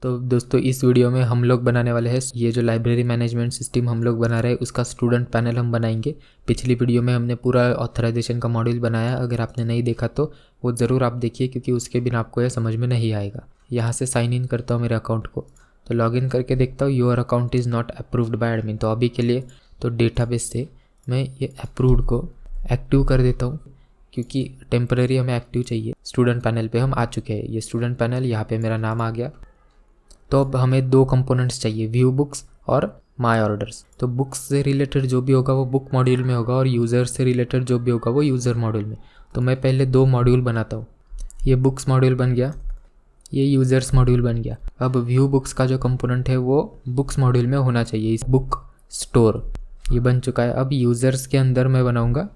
तो दोस्तों इस वीडियो में हम लोग बनाने वाले हैं ये जो लाइब्रेरी मैनेजमेंट सिस्टम हम लोग बना रहे हैं उसका स्टूडेंट पैनल हम बनाएंगे। पिछली वीडियो में हमने पूरा ऑथराइजेशन का मॉड्यूल बनाया, अगर आपने नहीं देखा तो वो ज़रूर आप देखिए क्योंकि उसके बिना आपको यह समझ में नहीं आएगा। यहाँ से साइन इन करता हूँ मेरे अकाउंट को, तो लॉगिन करके देखता हूँ your account is not approved by admin. तो अभी के लिए तो डेटाबेस से मैं ये अप्रूव्ड को एक्टिव कर देता हूँ क्योंकि टेम्पररी हमें एक्टिव चाहिए। स्टूडेंट पैनल पे हम आ चुके हैं, ये स्टूडेंट पैनल, यहाँ पे मेरा नाम आ गया। तो अब हमें दो कंपोनेंट्स चाहिए, व्यू बुक्स और माय ऑर्डर्स। तो बुक्स से रिलेटेड जो भी होगा वो बुक मॉड्यूल में होगा और यूज़र से रिलेटेड जो भी होगा वो यूज़र मॉड्यूल में। तो मैं पहले दो मॉड्यूल बनाता हूँ। ये बुक्स मॉड्यूल बन गया, ये यूज़र्स मॉड्यूल बन गया। अब व्यू बुक्स का जो कंपोनेंट है वो बुक्स मॉड्यूल में होना चाहिए, इस बुक स्टोर ये बन चुका है। अब यूज़र्स के अंदर मैं बनाऊँगा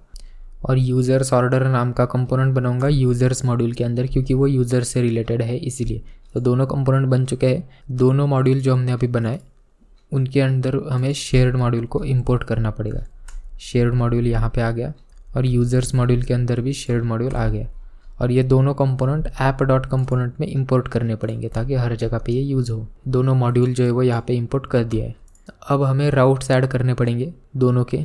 और यूज़र्स ऑर्डर नाम का कंपोनेंट बनाऊंगा यूज़र्स मॉड्यूल के अंदर क्योंकि वो यूज़र से रिलेटेड है इसीलिए। तो दोनों कंपोनेंट बन चुके हैं। दोनों मॉड्यूल जो हमने अभी बनाए उनके अंदर हमें शेयर्ड मॉड्यूल को इंपोर्ट करना पड़ेगा। शेयर्ड मॉड्यूल यहाँ पे आ गया और यूज़र्स मॉड्यूल के अंदर भी शेयर्ड मॉड्यूल आ गया और ये दोनों कंपोनेंट ऐप डॉट कंपोनेंट में इंपोर्ट करने पड़ेंगे ताकि हर जगह पे ये यूज़ हो। दोनों मॉड्यूल जो है वो यहाँ पे इंपोर्ट कर दिया है। अब हमें राउट्स ऐड करने पड़ेंगे दोनों के।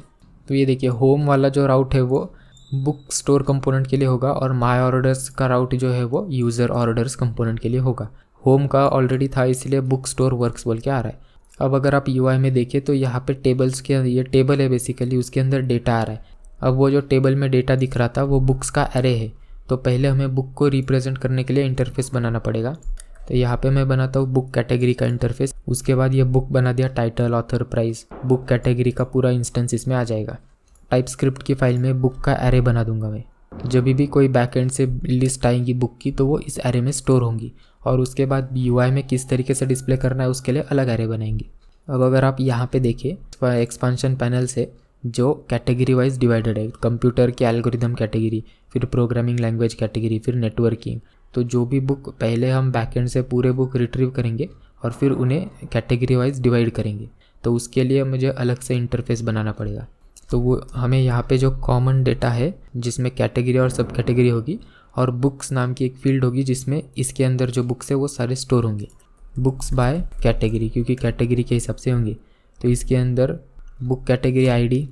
तो ये देखिए होम वाला जो राउट है वो बुक स्टोर कंपोनेंट के लिए होगा और माय ऑर्डर्स का राउट जो है वो यूज़र ऑर्डर्स कंपोनेंट के लिए होगा। होम का ऑलरेडी था इसलिए बुक स्टोर वर्क्स बोल के आ रहा है। अब अगर आप यूआई में देखें तो यहाँ पे टेबल्स के, ये टेबल है बेसिकली, उसके अंदर डेटा आ रहा है। अब वो जो टेबल में डेटा दिख रहा था वो बुक्स का एरे है। तो पहले हमें बुक को रिप्रेजेंट करने के लिए इंटरफेस बनाना पड़ेगा। तो यहाँ पे मैं बनाता हूँ बुक कैटेगरी का इंटरफेस। उसके बाद ये बुक बना दिया, title, author, price, book category का पूरा इंस्टेंस इसमें आ जाएगा। टाइपस्क्रिप्ट की फाइल में बुक का एरे बना दूंगा मैं। जब भी कोई बैकएंड से लिस्ट आएगी बुक की तो वो इस एरे में स्टोर होंगी और उसके बाद यूआई में किस तरीके से डिस्प्ले करना है उसके लिए अलग एरे बनाएंगे। अब अगर आप यहाँ पे देखिए एक्सपांशन पैनल से जो कैटेगरी वाइज डिवाइडेड है, कंप्यूटर के एल्गोरिदम कैटेगरी, फिर प्रोग्रामिंग लैंग्वेज कैटेगरी, फिर नेटवर्किंग। तो जो भी बुक पहले हम बैकएंड से पूरे बुक रिट्रीव करेंगे और फिर उन्हें कैटेगरी वाइज डिवाइड करेंगे। तो उसके लिए मुझे अलग से इंटरफेस बनाना पड़ेगा। तो वो हमें यहाँ पे जो कॉमन डेटा है जिसमें कैटेगरी और सब कैटेगरी होगी और बुक्स नाम की एक फील्ड होगी जिसमें इसके अंदर जो बुक्स है वो सारे स्टोर होंगे। बुक्स बाय कैटेगरी क्योंकि कैटेगरी के हिसाब से होंगे। तो इसके अंदर बुक कैटेगरी आईडी,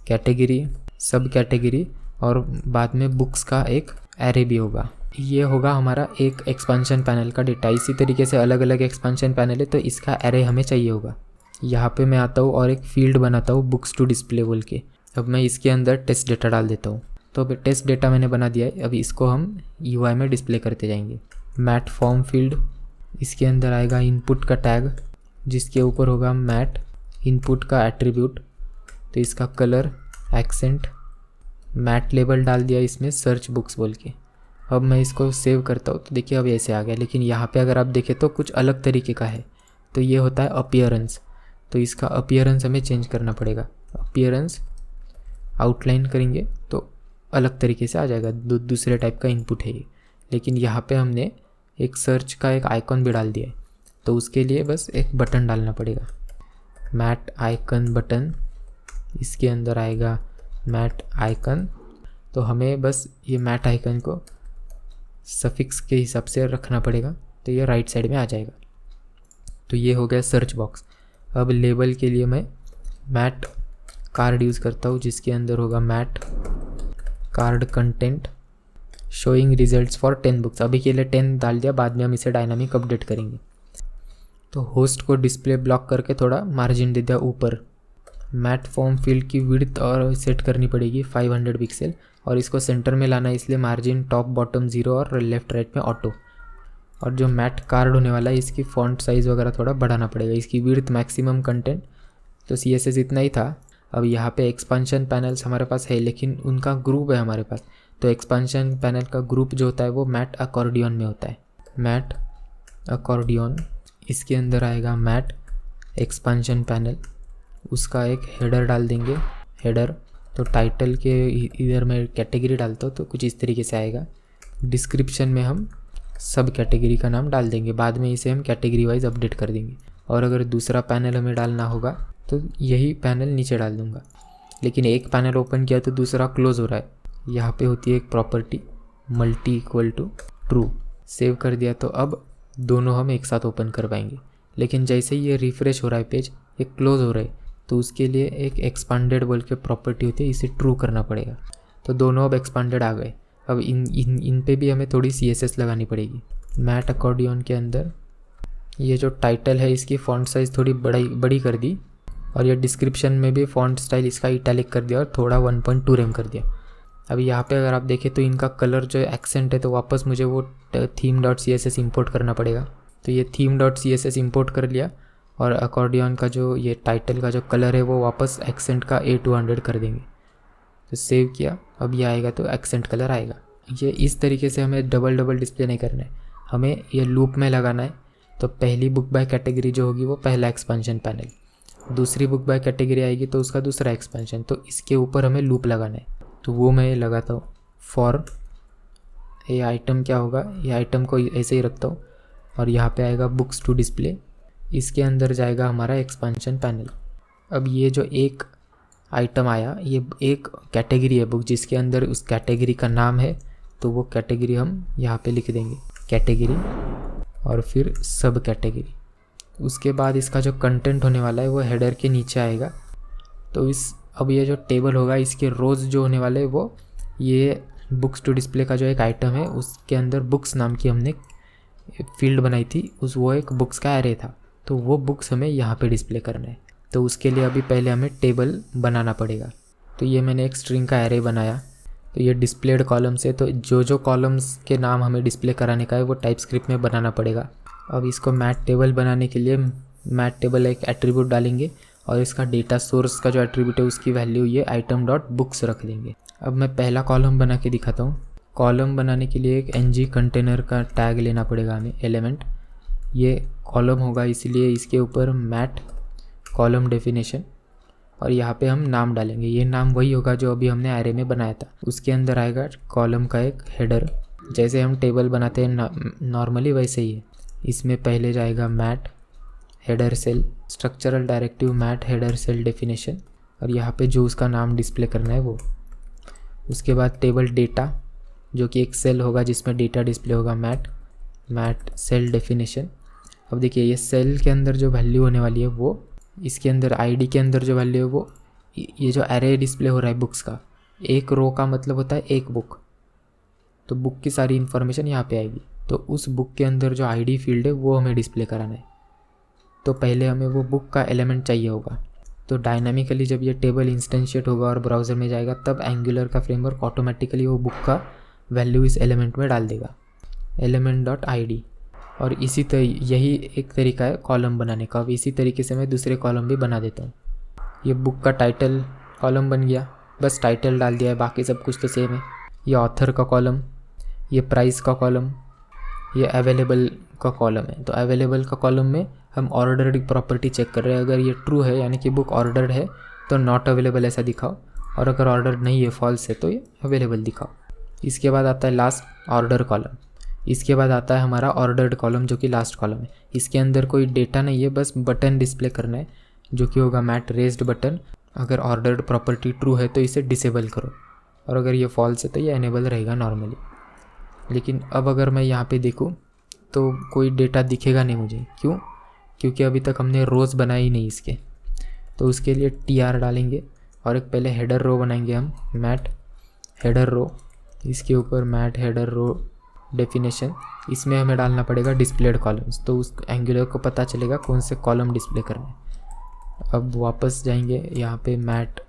कैटेगरी, सब कैटेगरी और बाद में बुक्स का एक एरे भी होगा। ये होगा हमारा एक एक्सपांशन पैनल का डेटा। इसी तरीके से अलग अलग एक्सपांशन पैनल है तो इसका एरे हमें चाहिए होगा। यहाँ पे मैं आता हूँ और एक फील्ड बनाता हूँ बुक्स टू डिस्प्ले बोल के। अब मैं इसके अंदर टेस्ट डेटा डाल देता हूँ। तो अब टेस्ट डेटा मैंने बना दिया है। अभी इसको हम यूआई में डिस्प्ले करते जाएंगे। मैट फॉर्म फील्ड, इसके अंदर आएगा इनपुट का टैग जिसके ऊपर होगा मैट इनपुट का एट्रीब्यूट। तो इसका कलर, एक्सेंट, मैट लेबल डाल दिया इसमें सर्च बुक्स बोल के। अब मैं इसको सेव करता हूँ तो देखिए अब ऐसे आ गया। लेकिन यहाँ पे अगर आप देखें तो कुछ अलग तरीके का है। तो ये होता है अपीयरेंस। तो इसका अपीयरेंस हमें चेंज करना पड़ेगा। अपीयरेंस आउटलाइन करेंगे तो अलग तरीके से आ जाएगा, दूसरे टाइप का इनपुट है ये। लेकिन यहाँ पे हमने एक सर्च का एक आइकॉन भी डाल दिया है तो उसके लिए बस एक बटन डालना पड़ेगा, मैट आइकन बटन। इसके अंदर आएगा मैट आइकन। तो हमें बस ये मैट आइकन को सफिक्स के हिसाब से रखना पड़ेगा तो ये राइट साइड में आ जाएगा। तो ये हो गया सर्च बॉक्स। अब लेबल के लिए मैं मैट कार्ड यूज़ करता हूँ जिसके अंदर होगा mat card content showing results for 10 books. अभी के लिए 10 डाल दिया, बाद में हम इसे डायनामिक अपडेट करेंगे। तो होस्ट को डिस्प्ले ब्लॉक करके थोड़ा मार्जिन दे दिया ऊपर। मैट फॉर्म फील्ड की विड्थ और सेट करनी पड़ेगी 500 पिक्सल और इसको सेंटर में लाना है इसलिए मार्जिन टॉप बॉटम 0 और लेफ्ट राइट में ऑटो। और जो मैट कार्ड होने वाला है इसकी फॉन्ट साइज़ वगैरह थोड़ा बढ़ाना पड़ेगा। इसकी विड्थ मैक्सिमम कंटेंट तो CSS इतना ही था। अब यहाँ पे एक्सपांशन पैनल्स हमारे पास है लेकिन उनका ग्रुप है हमारे पास। तो एक्सपांशन पैनल का ग्रुप जो होता है वो मैट अकॉर्डियन में होता है। मैट अकॉर्डियन, इसके अंदर आएगा मैट एक्सपांशन पैनल। उसका एक हेडर डाल देंगे, हेडर। तो टाइटल के इधर मैं कैटेगरी डालता हूँ तो कुछ इस तरीके से आएगा। डिस्क्रिप्शन में हम सब कैटेगरी का नाम डाल देंगे, बाद में इसे हम कैटेगरी वाइज अपडेट कर देंगे। और अगर दूसरा पैनल हमें डालना होगा तो यही पैनल नीचे डाल दूंगा। लेकिन एक पैनल ओपन किया तो दूसरा क्लोज हो रहा है। यहाँ पे होती है एक property multi equal to true. Save कर दिया तो अब दोनों हम एक साथ ओपन कर पाएंगे। लेकिन जैसे ही ये रिफ़्रेश हो रहा है पेज, ये क्लोज़ हो रहा है, तो उसके लिए एक एक्सपांडेड बोल के प्रॉपर्टी होती है, इसे ट्रू करना पड़ेगा। तो दोनों अब एक्सपांडेड आ गए। अब इन पे भी हमें थोड़ी CSS लगानी पड़ेगी। मैट अकॉर्डियन के अंदर ये जो टाइटल है इसकी फ़ॉन्ट साइज़ थोड़ी बड़ी कर दी, और ये डिस्क्रिप्शन में भी फ़ॉन्ट स्टाइल इसका इटैलिक कर दिया और थोड़ा 1.2 रेम कर दिया। अभी यहाँ पे अगर आप देखें तो इनका कलर जो एक्सेंट है, तो वापस मुझे वो theme.css इंपोर्ट करना पड़ेगा। तो ये theme.css इंपोर्ट कर लिया, और अकॉर्डियन का जो ये टाइटल का जो कलर है वो वापस एक्सेंट का A200 कर देंगे। तो सेव किया, अब ये आएगा तो एक्सेंट कलर आएगा। ये इस तरीके से हमें डबल डिस्प्ले नहीं करना है, हमें ये लूप में लगाना है। तो पहली बुक बाय कैटेगरी जो होगी वो पहला एक्सपेंशन पैनल, दूसरी बुक बाय कैटेगरी आएगी तो उसका दूसरा एक्सपेंशन, तो इसके ऊपर हमें लूप लगाना है। तो वो मैं लगाता हूँ। फॉर ये आइटम क्या होगा, ये आइटम को ऐसे ही रखता हूँ, और यहाँ पे आएगा बुक्स टू डिस्प्ले, इसके अंदर जाएगा हमारा एक्सपेंशन पैनल। अब ये जो एक आइटम आया, ये एक कैटेगरी है बुक जिसके अंदर उस कैटेगरी का नाम है, तो वो कैटेगरी हम यहाँ पे लिख देंगे, कैटेगरी और फिर सब कैटेगरी। उसके बाद इसका जो कंटेंट होने वाला है वो हेडर के नीचे आएगा। तो अब ये जो टेबल होगा इसके रोज़ जो होने वाले वो ये बुक्स टू डिस्प्ले का जो एक आइटम है उसके अंदर बुक्स नाम की हमने फील्ड बनाई थी, वो एक बुक्स का एरे था, तो वो बुक्स हमें यहाँ पे डिस्प्ले करना है। तो उसके लिए अभी पहले हमें टेबल बनाना पड़ेगा। तो ये मैंने एक स्ट्रिंग का एरे बनाया। तो ये डिस्प्लेड कॉलम्स है, तो जो कॉलम्स के नाम हमें डिस्प्ले कराने का है वो टाइपस्क्रिप्ट में बनाना पड़ेगा। अब इसको मैट टेबल बनाने के लिए मैट टेबल एक एट्रीब्यूट डालेंगे, और इसका डेटा सोर्स का जो एट्रीब्यूट है उसकी वैल्यू ये item.books रख देंगे। अब मैं पहला कॉलम बना के दिखाता हूँ। कॉलम बनाने के लिए एक ng कंटेनर का टैग लेना पड़ेगा हमें, एलिमेंट। ये कॉलम होगा इसलिए इसके ऊपर मैट कॉलम डेफिनेशन, और यहाँ पे हम नाम डालेंगे। ये नाम वही होगा जो अभी हमने एरे में बनाया था। उसके अंदर आएगा कॉलम का एक हेडर, जैसे हम टेबल बनाते हैं नॉर्मली वैसे ही है। इसमें पहले जाएगा mat header cell, structural directive mat header cell definition, और यहाँ पे जो उसका नाम डिस्प्ले करना है वो। उसके बाद टेबल डेटा जो कि एक सेल होगा जिसमें डेटा डिस्प्ले होगा, मैट सेल डेफिनेशन। अब देखिए ये सेल के अंदर जो वैल्यू होने वाली है वो, इसके अंदर आईडी के अंदर जो वैल्यू है वो, ये जो एरे डिस्प्ले हो रहा है बुक्स का, एक रो का मतलब होता है एक बुक, तो बुक की सारी इन्फॉर्मेशन यहाँ पे आएगी। तो उस बुक के अंदर जो आईडी फील्ड है वो हमें डिस्प्ले कराना है। तो पहले हमें वो बुक का एलिमेंट चाहिए होगा। तो डायनामिकली जब ये टेबल इंस्टेंशिएट होगा और ब्राउज़र में जाएगा तब एंगुलर का फ्रेमवर्क ऑटोमेटिकली वो बुक का वैल्यू इस एलिमेंट में डाल देगा, element.id। और यही एक तरीका है कॉलम बनाने का। अब इसी तरीके से मैं दूसरे कॉलम भी बना देता हूँ। ये बुक का टाइटल कॉलम बन गया, बस टाइटल डाल दिया है, बाकी सब कुछ तो सेम है। ये ऑथर का कॉलम, ये प्राइस का कॉलम, ये अवेलेबल का कॉलम है। तो अवेलेबल का कॉलम में हम ऑर्डर्ड प्रॉपर्टी चेक कर रहे हैं। अगर ये ट्रू है यानी कि बुक ऑर्डर्ड है तो नॉट अवेलेबल ऐसा दिखाओ, और अगर ऑर्डर नहीं है फॉल्स है तो ये अवेलेबल दिखाओ। इसके बाद आता है लास्ट ऑर्डर कॉलम। इसके बाद आता है हमारा ऑर्डर्ड कॉलम जो कि लास्ट कॉलम है। इसके अंदर कोई डेटा नहीं है, बस बटन डिस्प्ले करना है जो कि होगा मैट रेज्ड बटन। अगर ऑर्डर्ड प्रॉपर्टी ट्रू है तो इसे डिसेबल करो, और अगर ये फॉल्स है तो ये एनेबल रहेगा नॉर्मली। लेकिन अब अगर मैं यहाँ पे देखूँ तो कोई डेटा दिखेगा नहीं मुझे। क्यों? क्योंकि अभी तक हमने रोज़ बनाई ही नहीं इसके। तो उसके लिए tr डालेंगे और एक पहले हेडर रो बनाएंगे हम, मैट हेडर रो। इसके ऊपर मैट हेडर रो डेफिनेशन, इसमें हमें डालना पड़ेगा डिस्प्लेड कॉलम्स, तो उस एंगुलर को पता चलेगा कौन से कॉलम डिस्प्ले करना है। अब वापस जाएंगे यहाँ पे मैट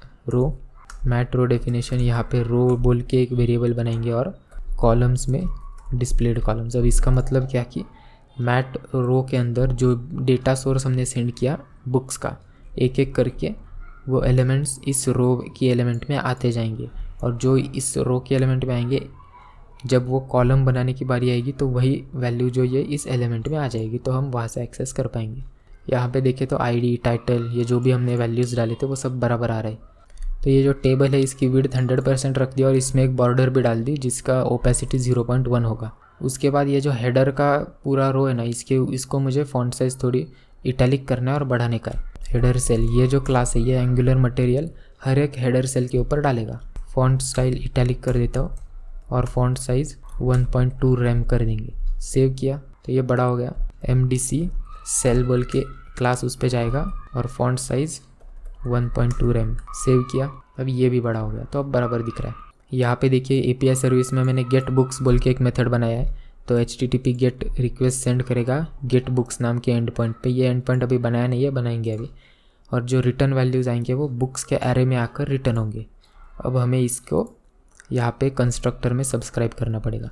रो डेफिनेशन, यहाँ पे रो बोल के एक वेरिएबल बनाएंगे और कॉलम्स में डिस्प्लेड कॉलम्स। अब इसका मतलब क्या कि मैट रो के अंदर जो डेटा सोर्स हमने सेंड किया बुक्स का, एक एक करके वो एलिमेंट्स इस रो की एलिमेंट में आते जाएंगे, और जो इस रो के एलिमेंट में आएंगे जब वो कॉलम बनाने की बारी आएगी तो वही वैल्यू जो ये इस एलिमेंट में आ जाएगी, तो हम वहाँ से एक्सेस कर पाएंगे। यहाँ पे देखें तो आईडी, टाइटल, ये जो भी हमने वैल्यूज़ डाले थे वो सब बराबर आ रहे। तो ये जो टेबल है इसकी विड्थ 100% रख दिया और इसमें एक बॉर्डर भी डाल दी जिसका ओपेसिटी 0.1 होगा। उसके बाद ये जो हेडर का पूरा रो है ना, इसको मुझे फॉन्ट साइज़ थोड़ी इटैलिक करना है और बढ़ाने का है। हेडर सेल, ये जो क्लास है ये एंगुलर मटेरियल हर एक हेडर सेल के ऊपर डालेगा। फॉन्ट स्टाइल इटैलिक कर देता हूँ और फॉन्ट साइज़ 1.2 रैम कर देंगे। सेव किया तो ये बड़ा हो गया। MDC सेल बोल के क्लास उस पर जाएगा और फॉन्ट साइज़ 1.2 रैम, सेव किया। अब ये भी बड़ा हो गया, तो अब बराबर दिख रहा है। यहाँ पे देखिए API सर्विस में मैंने गेट बुक्स बोल के एक मेथड बनाया है। तो HTTP गेट रिक्वेस्ट सेंड करेगा गेट बुक्स नाम के एंड पॉइंट पे। ये एंड पॉइंट अभी बनाया नहीं है, बनाएंगे अभी। और जो रिटर्न वैल्यूज़ आएंगे वो बुक्स के एरे में आकर रिटर्न होंगे। अब हमें इसको यहाँ पे कंस्ट्रक्टर में सब्सक्राइब करना पड़ेगा।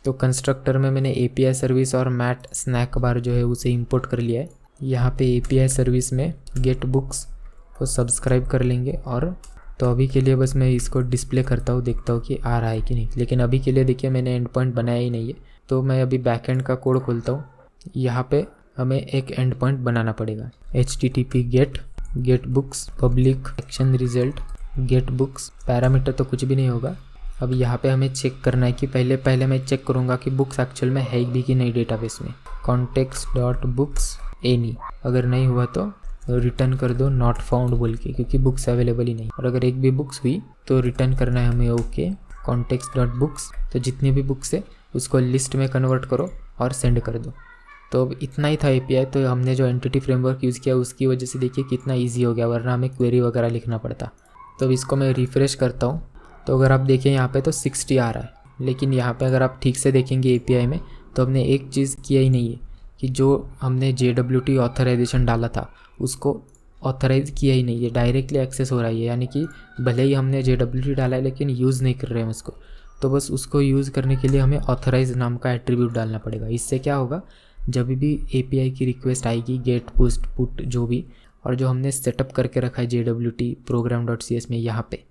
तो कंस्ट्रक्टर में मैंने API सर्विस और मैट स्नैक बार जो है उसे इंपोर्ट कर लिया है। यहाँ पे API सर्विस में गेट बुक्स को सब्सक्राइब कर लेंगे। और तो अभी के लिए बस मैं इसको डिस्प्ले करता हूँ, देखता हूँ कि आ रहा है कि नहीं। लेकिन अभी के लिए देखिए मैंने एंड पॉइंट बनाया ही नहीं है। तो मैं अभी बैकएंड का कोड खोलता हूँ। यहाँ पे हमें एक एंड पॉइंट बनाना पड़ेगा। HTTP gate books public action result gate books. Parameter तो कुछ भी नहीं होगा। अब यहाँ पे हमें चेक करना है कि पहले मैं चेक करूँगा कि बुक्स एक्चुअल में है भी कि नहीं डेटाबेस में। context.books any, अगर नहीं हुआ तो रिटर्न कर दो नॉट फाउंड बोल के, क्योंकि बुक्स अवेलेबल ही नहीं। और अगर एक भी बुक्स हुई तो रिटर्न करना है हमें ओके context.books। तो जितनी भी बुक्स है उसको लिस्ट में कन्वर्ट करो और सेंड कर दो। तो अब इतना ही था API। तो हमने जो एंटिटी फ्रेमवर्क यूज़ किया उसकी वजह से देखिए कितना ईजी हो गया, वरना हमें क्वेरी वगैरह लिखना पड़ता। तो अब इसको मैं रिफ़्रेश करता हूँ। तो अगर आप देखें यहाँ पे तो 60 आ रहा है। लेकिन यहाँ पे अगर आप ठीक से देखेंगे API में तो हमने एक चीज़ किया ही नहीं है कि जो हमने JWT ऑथराइजेशन डाला था उसको ऑथराइज किया ही नहीं है, डायरेक्टली एक्सेस हो रहा है। यानी कि भले ही हमने JWT डाला है लेकिन यूज़ नहीं कर रहे हैं उसको। तो बस उसको यूज़ करने के लिए हमें ऑथराइज नाम का एट्रीब्यूट डालना पड़ेगा। इससे क्या होगा, जब भी API की रिक्वेस्ट आएगी गेट पोस्ट पुट जो भी, और जो हमने सेटअप करके रखा है JWT program.cs में, यहाँ पे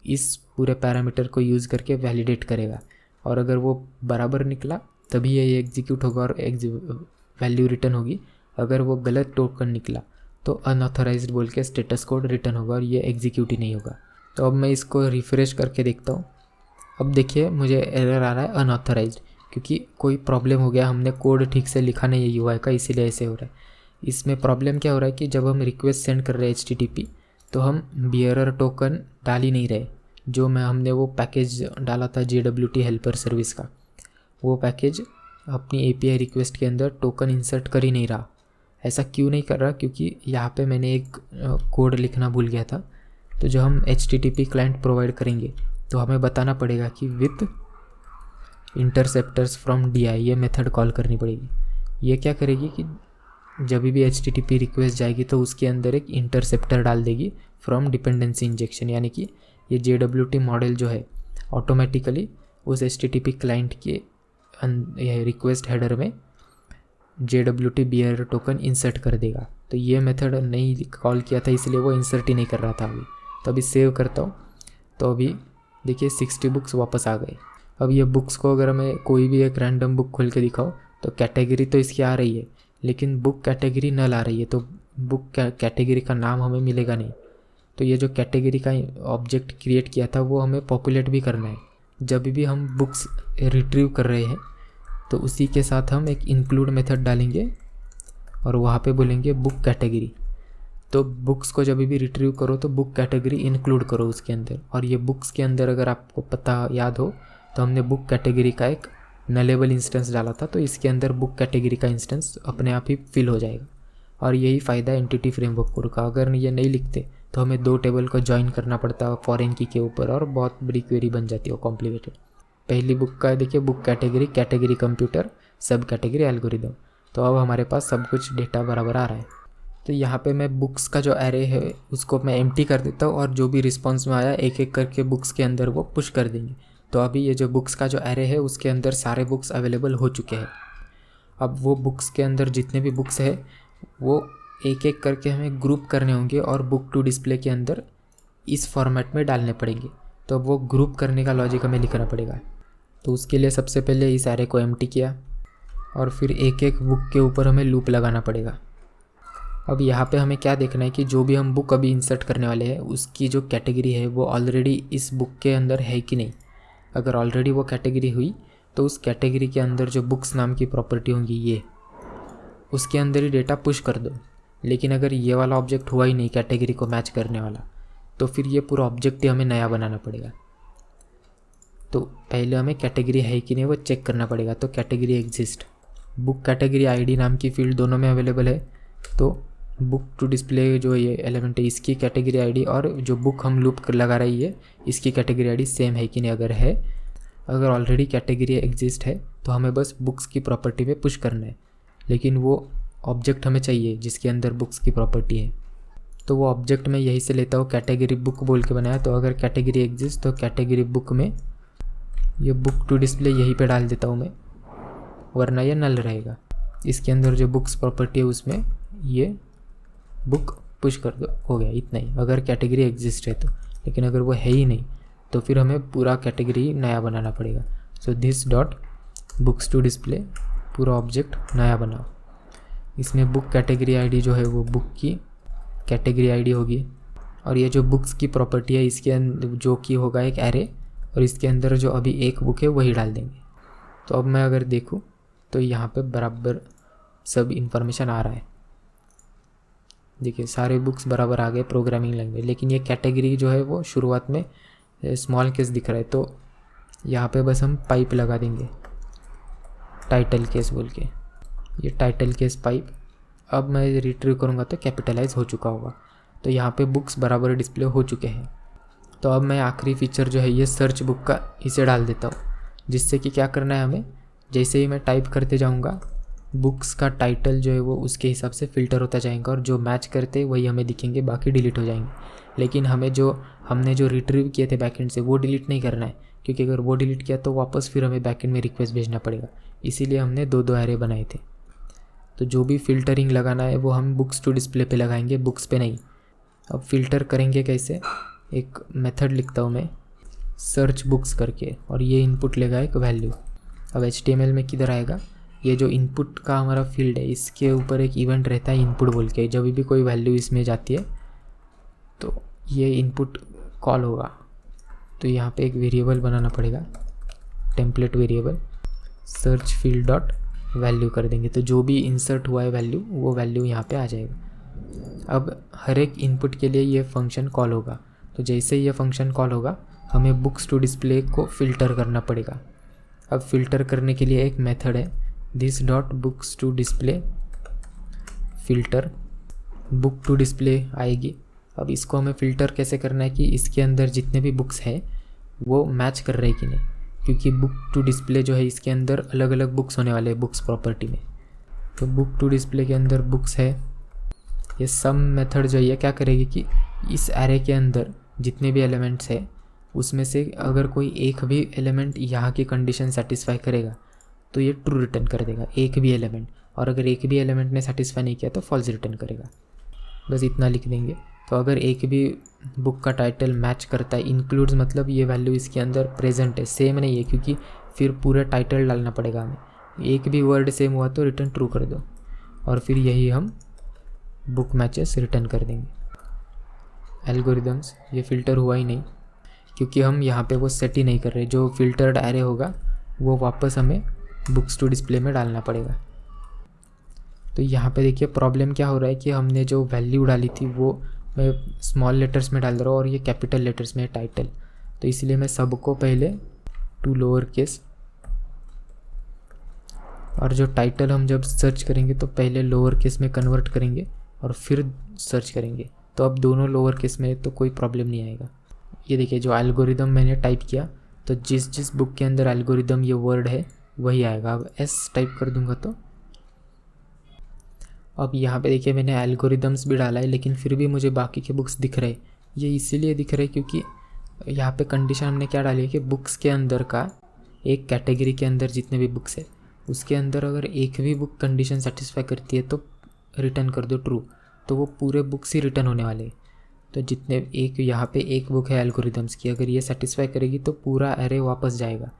इस पूरे पैरामीटर को यूज़ करके वैलिडेट करेगा। और अगर वो बराबर निकला तभी ये एग्जीक्यूट होगा और वैल्यू रिटर्न होगी। अगर वो गलत टोकन निकला तो अनऑथराइज्ड बोल के स्टेटस कोड रिटर्न होगा और ये एग्जीक्यूट ही नहीं होगा। तो अब मैं इसको रिफ़्रेश करके देखता हूँ। अब देखिए मुझे एरर आ रहा है अनऑथराइज्ड, क्योंकि कोई प्रॉब्लम हो गया, हमने कोड ठीक से लिखा नहीं है UI का, इसीलिए ऐसे हो रहा है। इसमें प्रॉब्लम क्या हो रहा है कि जब हम रिक्वेस्ट सेंड कर रहे हैं HTTP तो हम बियरर टोकन डाल ही नहीं रहे। जो हमने वो पैकेज डाला था JWT हेल्पर सर्विस का, वो पैकेज अपनी API रिक्वेस्ट के अंदर टोकन इंसर्ट कर ही नहीं रहा। ऐसा क्यों नहीं कर रहा, क्योंकि यहाँ पे मैंने एक कोड लिखना भूल गया था। तो जो हम HTTP क्लाइंट प्रोवाइड करेंगे तो हमें बताना पड़ेगा कि विथ इंटरसेप्टर्स फ्रॉम DI ये मेथड कॉल करनी पड़ेगी। ये क्या करेगी कि जब भी HTTP रिक्वेस्ट जाएगी तो उसके अंदर एक इंटरसेप्टर डाल देगी फ्रॉम डिपेंडेंसी इंजेक्शन। यानी कि ये JWT मॉडल जो है ऑटोमेटिकली उस HTTP क्लाइंट के रिक्वेस्ट हेडर में JWT बियर टोकन इंसर्ट कर देगा। तो ये मेथड नहीं कॉल किया था, इसलिए वो इंसर्ट ही नहीं कर रहा था अभी। तो अभी सेव करता हूँ। तो अभी देखिए 60 बुक्स वापस आ गए। अब ये बुक्स को अगर मैं कोई भी एक रैंडम बुक खोल के दिखाऊँ तो कैटेगरी तो इसकी आ रही है, लेकिन बुक कैटेगरी नल आ रही है। तो बुक कैटेगरी का नाम हमें मिलेगा नहीं। तो ये जो कैटेगरी का ऑब्जेक्ट क्रिएट किया था वो हमें पॉपुलेट भी करना है। जब भी हम बुक्स रिट्रीव कर रहे हैं तो उसी के साथ हम एक इंक्लूड मेथड डालेंगे और वहाँ पे बोलेंगे बुक कैटेगरी। तो बुक्स को जब भी रिट्रीव करो तो बुक कैटेगरी इंक्लूड करो उसके अंदर। और ये बुक्स के अंदर अगर आपको पता याद हो तो हमने बुक कैटेगरी का एक नलेबल इंस्टेंस डाला था, तो इसके अंदर बुक कैटेगरी का इंस्टेंस अपने आप ही फिल हो जाएगा। और यही फ़ायदा है एंटिटी फ्रेमवर्क कोड का। अगर ये नहीं लिखते तो हमें 2 टेबल को ज्वाइन करना पड़ता है फॉरेन की के ऊपर और बहुत बड़ी क्वेरी बन जाती है, कॉम्प्लिकेटेड। पहली बुक का देखिए बुक कैटेगरी, कैटेगरी कंप्यूटर, सब कैटेगरी एल्गोरिदम। तो अब हमारे पास सब कुछ डेटा बराबर आ रहा है। तो यहाँ पे मैं बुक्स का जो एरे है उसको मैं एम्प्टी कर देता हूँ और जो भी रिस्पॉन्स में आया एक एक करके बुक्स के अंदर वो पुश कर देंगे। तो अभी ये जो बुक्स का जो एरे है उसके अंदर सारे बुक्स अवेलेबल हो चुके हैं। अब वो बुक्स के अंदर जितने भी बुक्स है वो एक एक करके हमें ग्रुप करने होंगे और बुक टू डिस्प्ले के अंदर इस फॉर्मेट में डालने पड़ेंगे। तो वो ग्रुप करने का लॉजिक हमें लिखना पड़ेगा। तो उसके लिए सबसे पहले इस एरे को एम्प्टी किया और फिर एक एक बुक के ऊपर हमें लूप लगाना पड़ेगा। अब यहाँ पे हमें क्या देखना है कि जो भी हम बुक अभी इंसर्ट करने वाले हैं उसकी जो कैटेगरी है वो ऑलरेडी इस बुक के अंदर है कि नहीं। अगर ऑलरेडी वो कैटेगरी हुई तो उस कैटेगरी के अंदर जो बुक्स नाम की प्रॉपर्टी होंगी ये उसके अंदर ही डेटा पुश कर दो। लेकिन अगर ये वाला ऑब्जेक्ट हुआ ही नहीं कैटेगरी को मैच करने वाला तो फिर ये पूरा ऑब्जेक्ट ही हमें नया बनाना पड़ेगा। तो पहले हमें कैटेगरी है कि नहीं वो चेक करना पड़ेगा। तो category exist book category ID नाम की फील्ड दोनों में अवेलेबल है। तो बुक टू डिस्प्ले जो ये एलिमेंट है इसकी कैटेगरी आईडी और जो बुक हम लूप लगा रही है इसकी कैटेगरी आईडी सेम है कि नहीं। अगर है, अगर ऑलरेडी कैटेगरी एग्जिस्ट है तो हमें बस बुक्स की प्रॉपर्टी पे पुश करना है, लेकिन वो ऑब्जेक्ट हमें चाहिए जिसके अंदर बुक्स की प्रॉपर्टी है। तो वो ऑब्जेक्ट मैं यहीं से लेता हूँ, कैटेगरी बुक बोल के बनाया। तो अगर कैटेगरी एग्जिस्ट तो कैटेगरी बुक में ये बुक टू डिस्प्ले यहीं पे डाल देता हूँ मैं, वरना ये नल रहेगा। इसके अंदर जो बुक्स प्रॉपर्टी है उसमें ये बुक पुश कर दो, हो गया, इतना ही, अगर कैटेगरी एग्जिस्ट है तो। लेकिन अगर वो है ही नहीं तो फिर हमें पूरा कैटेगरी नया बनाना पड़ेगा। So this dot books to display पूरा ऑब्जेक्ट नया बनाओ। इसमें बुक कैटेगरी आईडी जो है वो बुक की कैटेगरी आईडी होगी, और ये जो बुक्स की प्रॉपर्टी है इसके अंदर जो कि होगा एक एरे, और इसके अंदर जो अभी एक बुक है वही डाल देंगे। तो अब मैं अगर देखूँ तो यहाँ पे बराबर सब इन्फॉर्मेशन आ रहा है। देखिए सारे बुक्स बराबर आ गए प्रोग्रामिंग लैंग्वेज, लेकिन ये कैटेगरी जो है वो शुरुआत में स्मॉल केस दिख रहा है। तो यहाँ पे बस हम पाइप लगा देंगे टाइटल केस बोल के, ये टाइटल केस पाइप। अब मैं रिट्रीव करूँगा तो कैपिटलाइज हो चुका होगा। तो यहाँ पे बुक्स बराबर डिस्प्ले हो चुके हैं। तो अब मैं आखिरी फीचर जो है ये सर्च बुक का इसे डाल देता हूँ, जिससे कि क्या करना है हमें, जैसे ही मैं टाइप करते जाऊँगा बुक्स का टाइटल जो है वो उसके हिसाब से फ़िल्टर होता जाएगा, और जो मैच करते वही हमें दिखेंगे, बाकी डिलीट हो जाएंगे। लेकिन हमें हमने जो रिट्रीव किए थे बैकएंड से वो डिलीट नहीं करना है, क्योंकि अगर वो डिलीट किया तो वापस फिर हमें बैकएंड में रिक्वेस्ट भेजना पड़ेगा। इसीलिए हमने दो एरे बनाए थे। तो जो भी फ़िल्टरिंग लगाना है वो हम बुक्स टू डिस्प्ले पे लगाएंगे, बुक्स पे नहीं। अब फ़िल्टर करेंगे कैसे, एक मेथड लिखता हूँ मैं सर्च बुक्स करके, और ये इनपुट लेगा एक वैल्यू। अब HTML में किधर आएगा, ये जो इनपुट का हमारा फील्ड है इसके ऊपर एक इवेंट रहता है इनपुट बोल के। जब भी कोई वैल्यू इसमें जाती है तो ये इनपुट कॉल होगा। तो यहाँ पे एक वेरिएबल बनाना पड़ेगा, template variable, search field dot value कर देंगे। तो जो भी इंसर्ट हुआ है वैल्यू वो वैल्यू यहाँ पे आ जाएगा। अब हर एक इनपुट के लिए ये फंक्शन कॉल होगा। तो जैसे ही ये फंक्शन कॉल होगा हमें बुक्स टू डिस्प्ले को फ़िल्टर करना पड़ेगा। अब फ़िल्टर करने के लिए एक मेथड है this dot books to display filter, book to display आएगी। अब इसको हमें फ़िल्टर कैसे करना है कि इसके अंदर जितने भी बुक्स हैं वो मैच कर रहे हैं कि नहीं, क्योंकि बुक टू डिस्प्ले जो है इसके अंदर अलग अलग बुक्स होने वाले हैं बुक्स प्रॉपर्टी में। तो बुक टू डिस्प्ले के अंदर बुक्स है, ये सम मेथड जो है क्या करेगी कि इस एरे के अंदर जितने भी एलिमेंट्स है उसमें से अगर कोई एक भी एलिमेंट यहाँ की कंडीशन सेटिस्फाई करेगा तो ये ट्रू रिटर्न कर देगा, एक भी एलिमेंट। और अगर एक भी एलिमेंट ने सेटिस्फाई नहीं किया तो फॉल्स रिटर्न करेगा। बस इतना लिख देंगे। तो अगर एक भी बुक का टाइटल मैच करता है, इंक्लूड्स मतलब ये वैल्यू इसके अंदर प्रेजेंट है, सेम नहीं है, क्योंकि फिर पूरा टाइटल डालना पड़ेगा हमें। एक भी वर्ड सेम हुआ तो रिटर्न ट्रू कर दो, और फिर यही हम बुक मैचेस रिटर्न कर देंगे। एल्गोरिदम्स ये फ़िल्टर हुआ ही नहीं, क्योंकि हम यहाँ पे वो सेट ही नहीं कर रहे। जो फ़िल्टर्ड एरे होगा वो वापस हमें बुक्स टू डिस्प्ले में डालना पड़ेगा। तो यहाँ पे देखिए प्रॉब्लम क्या हो रहा है कि हमने जो वैल्यू डाली थी वो मैं स्मॉल लेटर्स में डाल रहा हूँ और ये कैपिटल लेटर्स में है टाइटल। तो इसलिए मैं सबको पहले टू लोअर केस, और जो टाइटल हम जब सर्च करेंगे तो पहले लोअर केस में कन्वर्ट करेंगे और फिर सर्च करेंगे। तो अब दोनों लोअर केस में तो कोई प्रॉब्लम नहीं आएगा। ये देखिए जो एल्गोरिदम मैंने टाइप किया तो जिस बुक के अंदर एल्गोरिदम ये वर्ड है वही आएगा। अब एस टाइप कर दूंगा तो अब यहाँ पे देखिए मैंने एल्गोरिदम्स भी डाला है, लेकिन फिर भी मुझे बाकी के बुक्स दिख रहे। ये इसीलिए दिख रहे क्योंकि यहाँ पे कंडीशन हमने क्या डाली है कि बुक्स के अंदर का एक कैटेगरी के अंदर जितने भी बुक्स है उसके अंदर अगर एक भी बुक कंडीशन सेटिस्फाई करती है तो रिटर्न कर दो ट्रू। तो वो पूरे बुक्स ही रिटर्न होने वाले हैं। तो जितने एक यहाँ पे एक बुक है एल्गोरिदम्स की, अगर ये सेटिस्फाई करेगी तो पूरा एरे वापस जाएगा।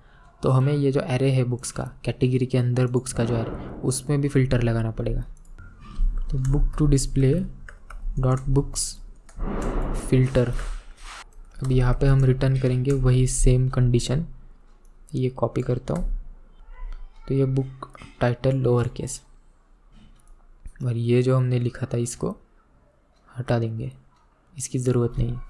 तो हमें ये जो एरे है बुक्स का, कैटेगरी के अंदर बुक्स का जो एरे, उसमें भी फ़िल्टर लगाना पड़ेगा। तो book to display dot books filter, अब यहाँ पे हम रिटर्न करेंगे वही सेम कंडीशन। ये कॉपी करता हूँ। तो ये बुक टाइटल लोअर केस, और ये जो हमने लिखा था इसको हटा देंगे, इसकी ज़रूरत नहीं है।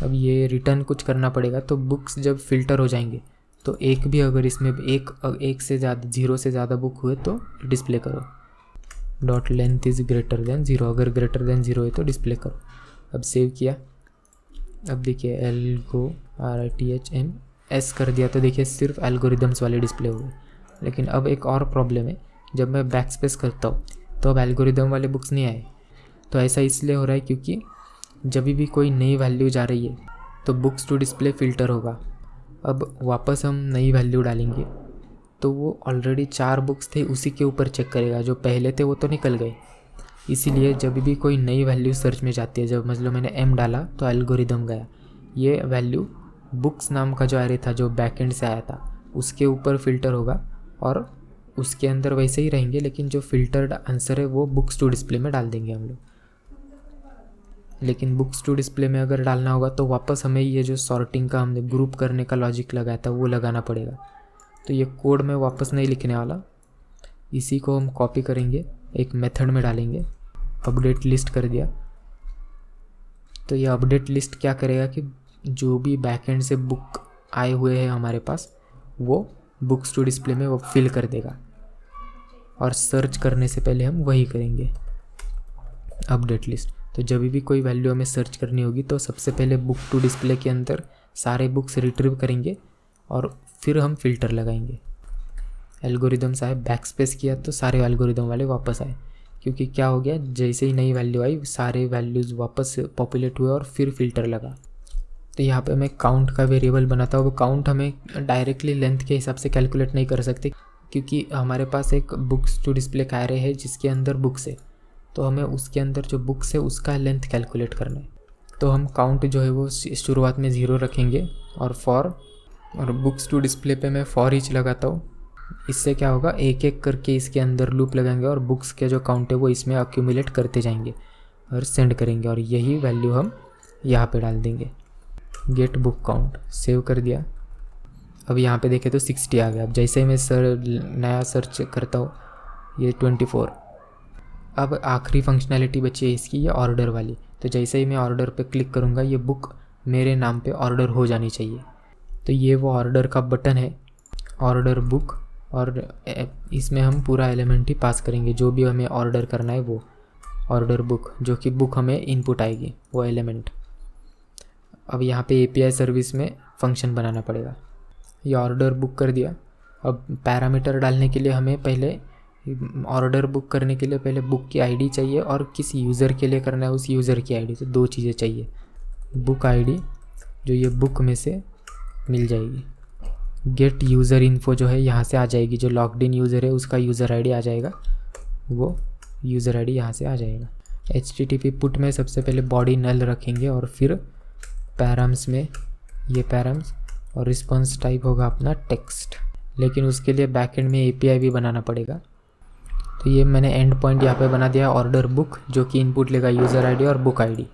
अब ये रिटर्न कुछ करना पड़ेगा। तो बुक्स जब फ़िल्टर हो जाएंगे तो एक भी अगर इसमें एक से ज़्यादा 0 से ज़्यादा बुक हुए तो डिस्प्ले करो। Dot length is greater than 0, अगर ग्रेटर देन 0 है तो डिस्प्ले करो। अब सेव किया, अब देखिए RITHMS कर दिया तो देखिए सिर्फ एल्गोरिदम्स वाले डिस्प्ले हो गए। लेकिन अब एक और प्रॉब्लम है, जब मैं बैक स्पेस करता हूँ तो अब एल्गोरिदम वाले बुक्स नहीं आए। तो ऐसा इसलिए हो रहा है क्योंकि जब भी कोई नई वैल्यू जा रही है तो बुक्स टू डिस्प्ले फ़िल्टर होगा। अब वापस हम नई वैल्यू डालेंगे तो वो ऑलरेडी 4 बुक्स थे उसी के ऊपर चेक करेगा, जो पहले थे वो तो निकल गए। इसीलिए जब भी कोई नई वैल्यू सर्च में जाती है, जब मतलब मैंने M डाला तो एल्गोरिदम गया, ये वैल्यू बुक्स नाम का जो एरे था जो बैकएंड से आया था उसके ऊपर फ़िल्टर होगा और उसके अंदर वैसे ही रहेंगे, लेकिन जो फ़िल्टर्ड आंसर है वो बुक्स टू डिस्प्ले में डाल देंगे हम लोग। लेकिन बुक्स टू डिस्प्ले में अगर डालना होगा तो वापस हमें ये जो सॉर्टिंग का हमने ग्रुप करने का लॉजिक लगाया था वो लगाना पड़ेगा। तो ये कोड में वापस नहीं लिखने वाला, इसी को हम कॉपी करेंगे, एक मेथड में डालेंगे। अपडेट लिस्ट कर दिया तो ये अपडेट लिस्ट क्या करेगा कि जो भी बैकएंड से बुक आए हुए हैं हमारे पास वो बुक्स टू डिस्प्ले में वो फिल कर देगा। और सर्च करने से पहले हम वही करेंगे, अपडेट लिस्ट। तो जब भी कोई वैल्यू हमें सर्च करनी होगी तो सबसे पहले बुक टू डिस्प्ले के अंदर सारे बुक्स रिट्रीव करेंगे और फिर हम फ़िल्टर लगाएंगे। एल्गोरिदम साहब बैक स्पेस किया तो सारे एल्गोरिदम वाले वापस आए, क्योंकि क्या हो गया, जैसे ही नई वैल्यू आई सारे वैल्यूज़ वापस पॉपुलेट हुए और फिर फ़िल्टर लगा। तो यहाँ पे मैं काउंट का वेरिएबल बनाता हूँ। वो काउंट हमें डायरेक्टली लेंथ के हिसाब से कैलकुलेट नहीं कर सकते, क्योंकि हमारे पास एक बुक्स टू डिस्प्ले का एरे है जिसके अंदर बुक्स है, तो हमें उसके अंदर जो बुक्स है उसका लेंथ कैलकुलेट करना है। तो हम काउंट जो है वो शुरुआत में 0 रखेंगे और और बुक्स टू डिस्प्ले पे मैं फॉर ईच लगाता हूँ। इससे क्या होगा, एक एक करके इसके अंदर लूप लगाएंगे और बुक्स के जो काउंट है वो इसमें अक्यूमुलेट करते जाएंगे और सेंड करेंगे, और यही वैल्यू हम यहाँ पे डाल देंगे। गेट बुक काउंट, सेव कर दिया। अब यहाँ पे देखें तो 60 आ गया। अब जैसे ही मैं नया सर्च करता हूँ ये 24। अब आखिरी फंक्शनैलिटी बची है इसकी, ये ऑर्डर वाली। तो जैसे ही मैं ऑर्डर पे क्लिक करूँगा ये बुक मेरे नाम पे ऑर्डर हो जानी चाहिए। तो ये वो ऑर्डर का बटन है, ऑर्डर बुक, और इसमें हम पूरा एलिमेंट ही पास करेंगे जो भी हमें ऑर्डर करना है वो ऑर्डर बुक, जो कि बुक हमें इनपुट आएगी वो एलिमेंट। अब यहाँ पे API सर्विस में फंक्शन बनाना पड़ेगा। ये ऑर्डर बुक कर दिया। अब पैरामीटर डालने के लिए हमें पहले ऑर्डर बुक करने के लिए पहले बुक की आईडी चाहिए और किस यूज़र के लिए करना है उस यूज़र की आईडी। तो 2 चीज़ें चाहिए, बुक आईडी जो ये बुक में से मिल जाएगी, गेट यूज़र इन्फो जो है यहाँ से आ जाएगी, जो लॉग्ड इन यूज़र है उसका यूज़र आईडी आ जाएगा, वो यूज़र आईडी यहाँ से आ जाएगा। HTTP पुट में सबसे पहले बॉडी नल रखेंगे और फिर पैराम्स में ये पैराम्स, और रिस्पॉन्स टाइप होगा अपना टेक्स्ट। लेकिन उसके लिए बैकएंड में API भी बनाना पड़ेगा। तो ये मैंने एंड पॉइंट यहाँ पे बना दिया, ऑर्डर बुक, जो कि इनपुट लेगा यूज़र आईडी और बुक आईडी।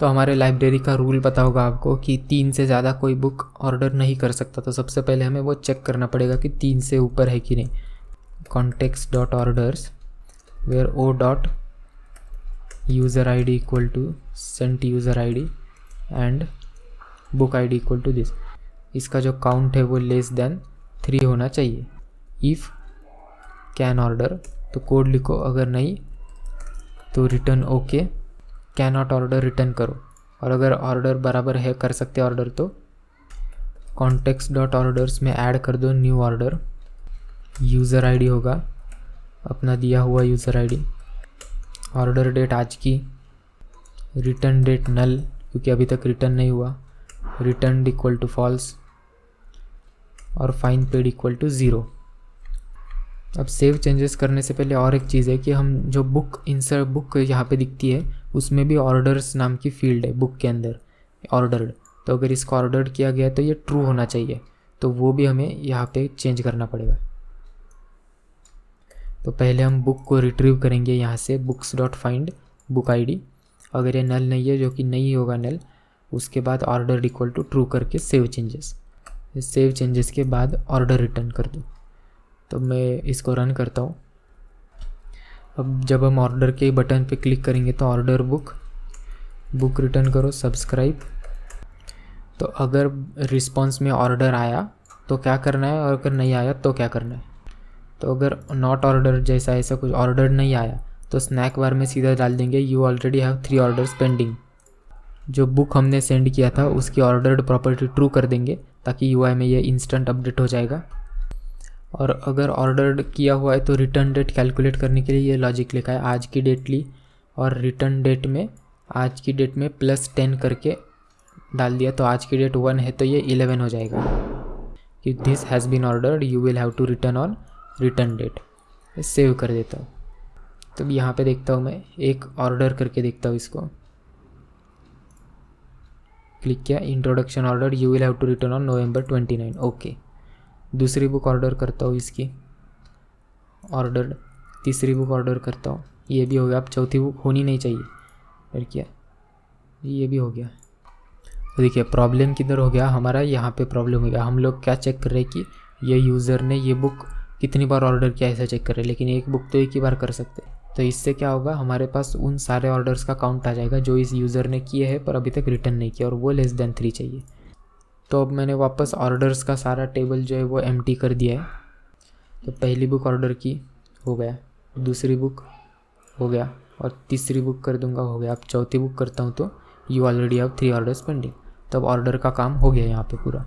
तो हमारे लाइब्रेरी का रूल पता होगा आपको कि 3 से ज़्यादा कोई बुक ऑर्डर नहीं कर सकता। तो सबसे पहले हमें वो चेक करना पड़ेगा कि 3 से ऊपर है कि नहीं। Context dot orders where o dot user ID equal to sent user ID and book ID equal to this. इसका जो काउंट है वो लेस देन 3 होना चाहिए। इफ़ कैन ऑर्डर तो कोड लिखो, अगर नहीं तो return okay, can not order return करो, और अगर ऑर्डर बराबर है कर सकते ऑर्डर तो कॉन्टेक्स्ट डॉट ऑर्डर्स में ऐड कर दो न्यू ऑर्डर। यूज़र आईडी होगा अपना दिया हुआ यूज़र आईडी, ऑर्डर डेट आज की, रिटर्न डेट नल क्योंकि अभी तक रिटर्न नहीं हुआ, रिटर्न इक्वल टू फॉल्स, और फाइन पेड इक्वल टू 0। अब सेव चेंजेस करने से पहले और एक चीज़ है कि हम जो बुक इंसर्ट बुक यहाँ पे दिखती है उसमें भी ऑर्डर्स नाम की फील्ड है बुक के अंदर, ऑर्डर्ड। तो अगर इसको ऑर्डर किया गया तो ये ट्रू होना चाहिए, तो वो भी हमें यहाँ पे चेंज करना पड़ेगा। तो पहले हम बुक को रिट्रीव करेंगे यहाँ से books dot find book ID, अगर ये नल नहीं है जो कि नहीं होगा नल, उसके बाद ऑर्डर इक्वल टू ट्रू करके सेव चेंजेस। सेव चेंजेस के बाद ऑर्डर रिटर्न कर दूँ। तो मैं इसको रन करता हूँ। अब जब हम ऑर्डर के बटन पे क्लिक करेंगे तो ऑर्डर बुक रिटर्न करो, सब्सक्राइब, तो अगर रिस्पॉन्स में ऑर्डर आया तो क्या करना है और अगर नहीं आया तो क्या करना है। तो अगर नॉट ऑर्डर जैसा ऐसा कुछ ऑर्डर नहीं आया तो स्नैक बार में सीधा डाल देंगे you already have 3 orders pending. जो बुक हमने सेंड किया था उसकी ऑर्डर्ड प्रॉपर्टी ट्रू कर देंगे ताकि यूआई में ये इंस्टेंट अपडेट हो जाएगा। और अगर ऑर्डर किया हुआ है तो रिटर्न डेट कैलकुलेट करने के लिए ये लॉजिक लिखा है, आज की डेट ली और रिटर्न डेट में आज की डेट में +10 करके डाल दिया, तो आज की डेट 1 है तो ये 11 हो जाएगा कि this has been ordered you will have to return on return date. Save कर देता हूँ। तो यहाँ पे देखता हूँ मैं एक ऑर्डर करके देखता हूँ, इसको क्लिक किया, introduction order you will have to return on November 29। Okay, दूसरी बुक ऑर्डर करता हूँ, इसकी ऑर्डर्ड। तीसरी बुक ऑर्डर करता हूँ, ये भी हो गया। अब चौथी बुक होनी नहीं चाहिए, फिर क्या, ये भी हो गया। तो देखिए प्रॉब्लम किधर हो गया हमारा, यहाँ पे प्रॉब्लम हो गया। हम लोग क्या चेक कर रहे हैं कि ये यूज़र ने ये बुक कितनी बार ऑर्डर किया ऐसा चेक कर रहे हैं, लेकिन एक बुक तो एक ही बार कर सकते हैं। तो इससे क्या होगा, हमारे पास उन सारे ऑर्डर्स का काउंट आ जाएगा जो इस यूज़र ने किए हैं पर अभी तक रिटर्न नहीं किया, और वो <3 चाहिए। तो अब मैंने वापस ऑर्डर्स का सारा टेबल जो है वो एम्प्टी कर दिया है। तो पहली बुक ऑर्डर की, हो गया। दूसरी बुक हो गया, और तीसरी बुक कर दूंगा, हो गया। अब चौथी बुक करता हूँ तो you already have 3 orders pending. तब ऑर्डर का काम हो गया यहाँ पे पूरा।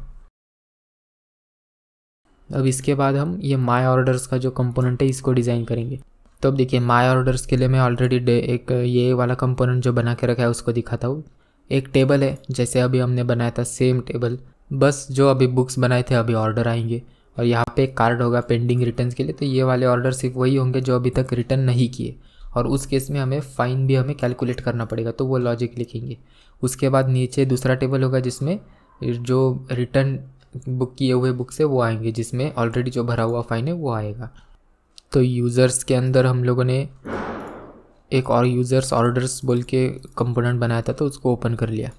अब इसके बाद हम ये माय ऑर्डर्स का जो कंपोनेंट है इसको डिज़ाइन करेंगे। तो अब देखिए माय ऑर्डर्स के लिए मैं ऑलरेडी एक ये वाला कंपोनेंट जो बना के रखा है उसको दिखाता हूँ। एक टेबल है जैसे अभी हमने बनाया था, सेम टेबल, बस जो अभी बुक्स बनाए थे अभी ऑर्डर आएंगे, और यहाँ पे एक कार्ड होगा पेंडिंग रिटर्न्स के लिए। तो ये वाले ऑर्डर सिर्फ वही होंगे जो अभी तक रिटर्न नहीं किए, और उस केस में हमें फ़ाइन भी हमें कैलकुलेट करना पड़ेगा, तो वो लॉजिक लिखेंगे। उसके बाद नीचे दूसरा टेबल होगा जिसमें जो रिटर्न बुक किए हुए बुक से वो आएंगे, जिसमें ऑलरेडी जो भरा हुआ फ़ाइन है वो आएगा। तो यूज़र्स के अंदर हम लोगों ने एक और यूज़र्स ऑर्डर्स बोल के कंपोनेंट बनाया था, तो उसको ओपन कर लिया।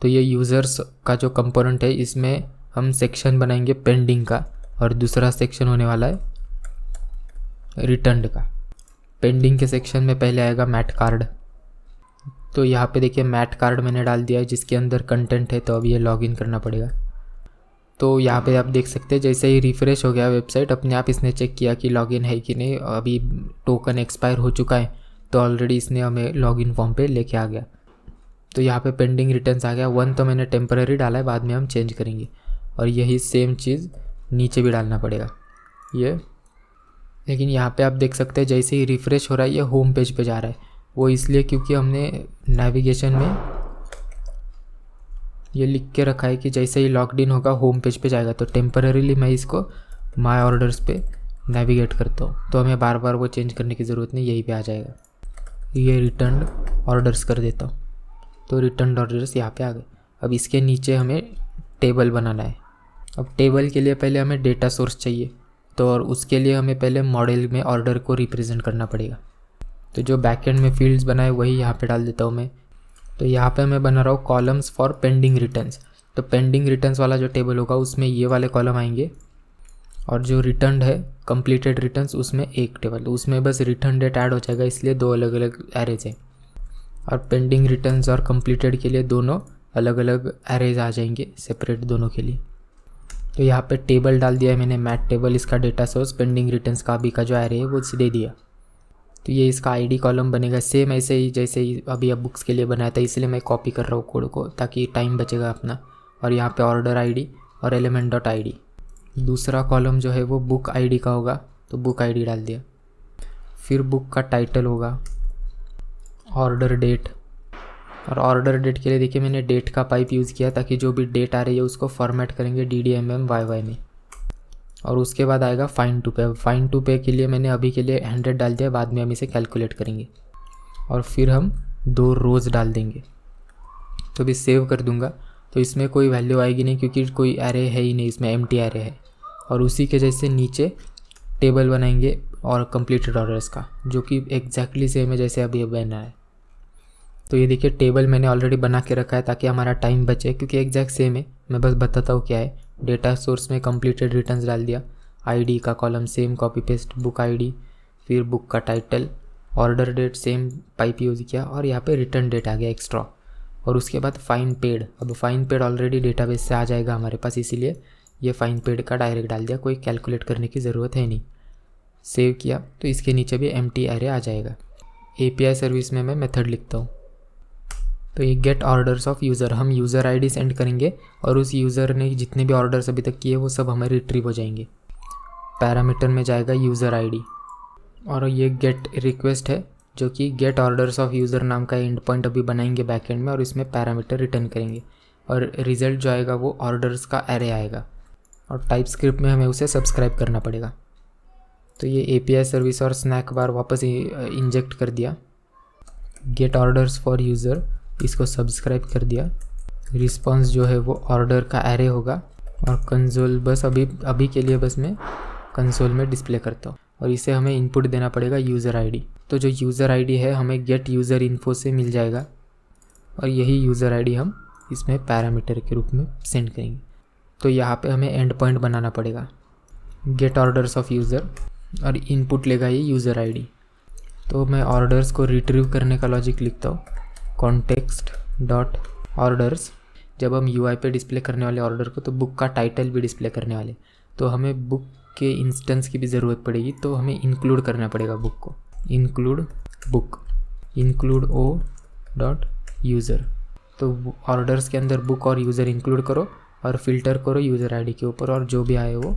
तो ये यूज़र्स का जो कंपोनेंट है इसमें हम सेक्शन बनाएंगे पेंडिंग का, और दूसरा सेक्शन होने वाला है रिटर्न का। पेंडिंग के सेक्शन में पहले आएगा मैट कार्ड। तो यहाँ पे देखिए मैट कार्ड मैंने डाल दिया है जिसके अंदर कंटेंट है, तो अब ये लॉगिन करना पड़ेगा। तो यहाँ पे आप देख सकते हैं जैसे ही रिफ़्रेश हो गया वेबसाइट, अपने आप इसने चेक किया कि लॉगिन है कि नहीं। अभी टोकन एक्सपायर हो चुका है तो ऑलरेडी इसने हमें लॉगिन फॉर्म पे लेके आ गया। तो यहाँ पे पेंडिंग रिटर्न्स आ गया। 1 तो मैंने टेम्पररी डाला है, बाद में हम चेंज करेंगे। और यही सेम चीज़ नीचे भी डालना पड़ेगा ये। लेकिन यहाँ पे आप देख सकते हैं जैसे ही रिफ़्रेश हो रहा है ये होम पेज पे जा रहा है। वो इसलिए क्योंकि हमने नेविगेशन में ये लिख के रखा है कि जैसे ही लॉग्ड इन होगा होम पेज पे जाएगा। तो टेम्पररीली मैं इसको माय ऑर्डर्स पे नेविगेट करता हूँ, तो हमें बार बार वो चेंज करने की ज़रूरत नहीं, यहीं पे आ जाएगा। ये रिटर्न ऑर्डर्स कर देता हूँ, तो रिटर्न ऑर्डर्स यहाँ पे आ गए। अब इसके नीचे हमें टेबल बनाना है। अब टेबल के लिए पहले हमें डेटा सोर्स चाहिए, तो और उसके लिए हमें पहले मॉडल में ऑर्डर को रिप्रेजेंट करना पड़ेगा। तो जो बैकएंड में फील्ड्स बनाए वही यहाँ पे डाल देता हूँ मैं। तो यहाँ पे मैं बना रहा हूँ कॉलम्स फॉर पेंडिंग रिटर्न्स। तो पेंडिंग रिटर्न्स वाला जो टेबल होगा उसमें ये वाले कॉलम आएंगे, और जो रिटर्न है कंप्लीटेड रिटर्न्स उसमें एक टेबल, उसमें बस रिटर्न डेट ऐड हो जाएगा, इसलिए 2 अलग अलग एरेज हैं। और पेंडिंग रिटर्न्स और कंप्लीटेड के लिए दोनों अलग अलग एरेज आ जाएंगे सेपरेट दोनों के लिए। तो यहाँ पे टेबल डाल दिया है मैंने, मैट टेबल, इसका डेटा सोर्स पेंडिंग रिटर्न्स का अभी का जो एरे है वो दे दिया। तो ये इसका आईडी कॉलम बनेगा सेम ऐसे ही जैसे ही अभी अब बुक्स के लिए बनाया था, इसलिए मैं कॉपी कर रहा हूँ कोड को ताकि टाइम बचेगा अपना। और यहाँ पे ऑर्डर आईडी और element.id। दूसरा कॉलम जो है वो बुक आईडी का होगा, तो बुक आईडी डाल दिया। फिर बुक का टाइटल होगा, ऑर्डर डेट, और ऑर्डर डेट के लिए देखिए मैंने डेट का पाइप यूज़ किया ताकि जो भी डेट आ रही है उसको फॉर्मेट करेंगे DDMMYY में। और उसके बाद आएगा फाइन टू पे। फाइन टू पे के लिए मैंने अभी के लिए 100 डाल दिया, बाद में हम इसे कैलकुलेट करेंगे। और फिर हम 2 रोज़ डाल देंगे। तो भी सेव कर दूंगा, तो इसमें कोई वैल्यू आएगी नहीं क्योंकि कोई एरे है ही नहीं, इसमें एम्प्टी एरे है। और उसी के जैसे नीचे टेबल बनाएंगे और कंप्लीटेड ऑर्डर्स का, जो कि एग्जैक्टली सेम है जैसे अभी बना है। तो ये देखिए टेबल मैंने ऑलरेडी बना के रखा है ताकि हमारा टाइम बचे, क्योंकि एग्जैक्ट सेम है। मैं बस बताता हूँ क्या है। डेटा सोर्स में कंप्लीटेड रिटर्न्स डाल दिया, आईडी का column same copy paste, book ID, फिर बुक का title, order date same pipe use किया, और यहाँ पे रिटर्न डेट आ गया एक्स्ट्रा। और उसके बाद फाइन पेड। अब फाइन पेड ऑलरेडी डेटाबेस से आ जाएगा हमारे पास, इसीलिए ये फाइन पेड का डायरेक्ट डाल दिया, कोई कैलकुलेट करने की ज़रूरत है नहीं। सेव किया तो इसके नीचे भी एम्प्टी एरे आ जाएगा। API सर्विस में मैं मेथड लिखता हूँ। तो ये गेट ऑर्डर्स ऑफ यूज़र, हम यूज़र ID सेंड करेंगे और उस यूज़र ने जितने भी ऑर्डर्स अभी तक किए वो सब हमारे रिट्रीव हो जाएंगे। पैरामीटर में जाएगा यूज़र ID, और ये गेट रिक्वेस्ट है जो कि गेट ऑर्डर्स ऑफ यूज़र नाम का एंड पॉइंट अभी बनाएंगे बैकएंड में, और इसमें पैरामीटर रिटर्न करेंगे और रिजल्ट जो आएगा वो ऑर्डर्स का एरे आएगा, और टाइप स्क्रिप्ट में हमें उसे सब्सक्राइब करना पड़ेगा। तो ये API सर्विस और स्नैक बार वापस इंजेक्ट कर दिया। गेट ऑर्डर्स फॉर यूज़र, इसको सब्सक्राइब कर दिया। रिस्पॉन्स जो है वो ऑर्डर का एरे होगा, और कंसोल बस अभी के लिए बस मैं कंसोल में डिस्प्ले करता हूँ, और इसे हमें इनपुट देना पड़ेगा यूज़र ID। तो जो यूज़र ID है हमें गेट यूज़र इन्फो से मिल जाएगा, और यही यूज़र ID हम इसमें पैरामीटर के रूप में सेंड करेंगे। तो यहाँ पे हमें एंड पॉइंट बनाना पड़ेगा, गेट ऑर्डर्स ऑफ यूज़र, और इनपुट लेगा ये यूज़र ID। तो मैं ऑर्डर्स को रिट्रीव करने का लॉजिक लिखता हूँ, कॉन्टेक्स्ट डॉट ऑर्डर्स। जब हम UI पे डिस्प्ले करने वाले ऑर्डर को, तो बुक का टाइटल भी डिस्प्ले करने वाले, तो हमें बुक के इंस्टेंस की भी ज़रूरत पड़ेगी, तो हमें इंक्लूड करना पड़ेगा बुक को। Include book, include o dot user. तो ऑर्डर्स के अंदर बुक और यूज़र इंक्लूड करो और फिल्टर करो यूज़र ID के ऊपर, और जो भी आए वो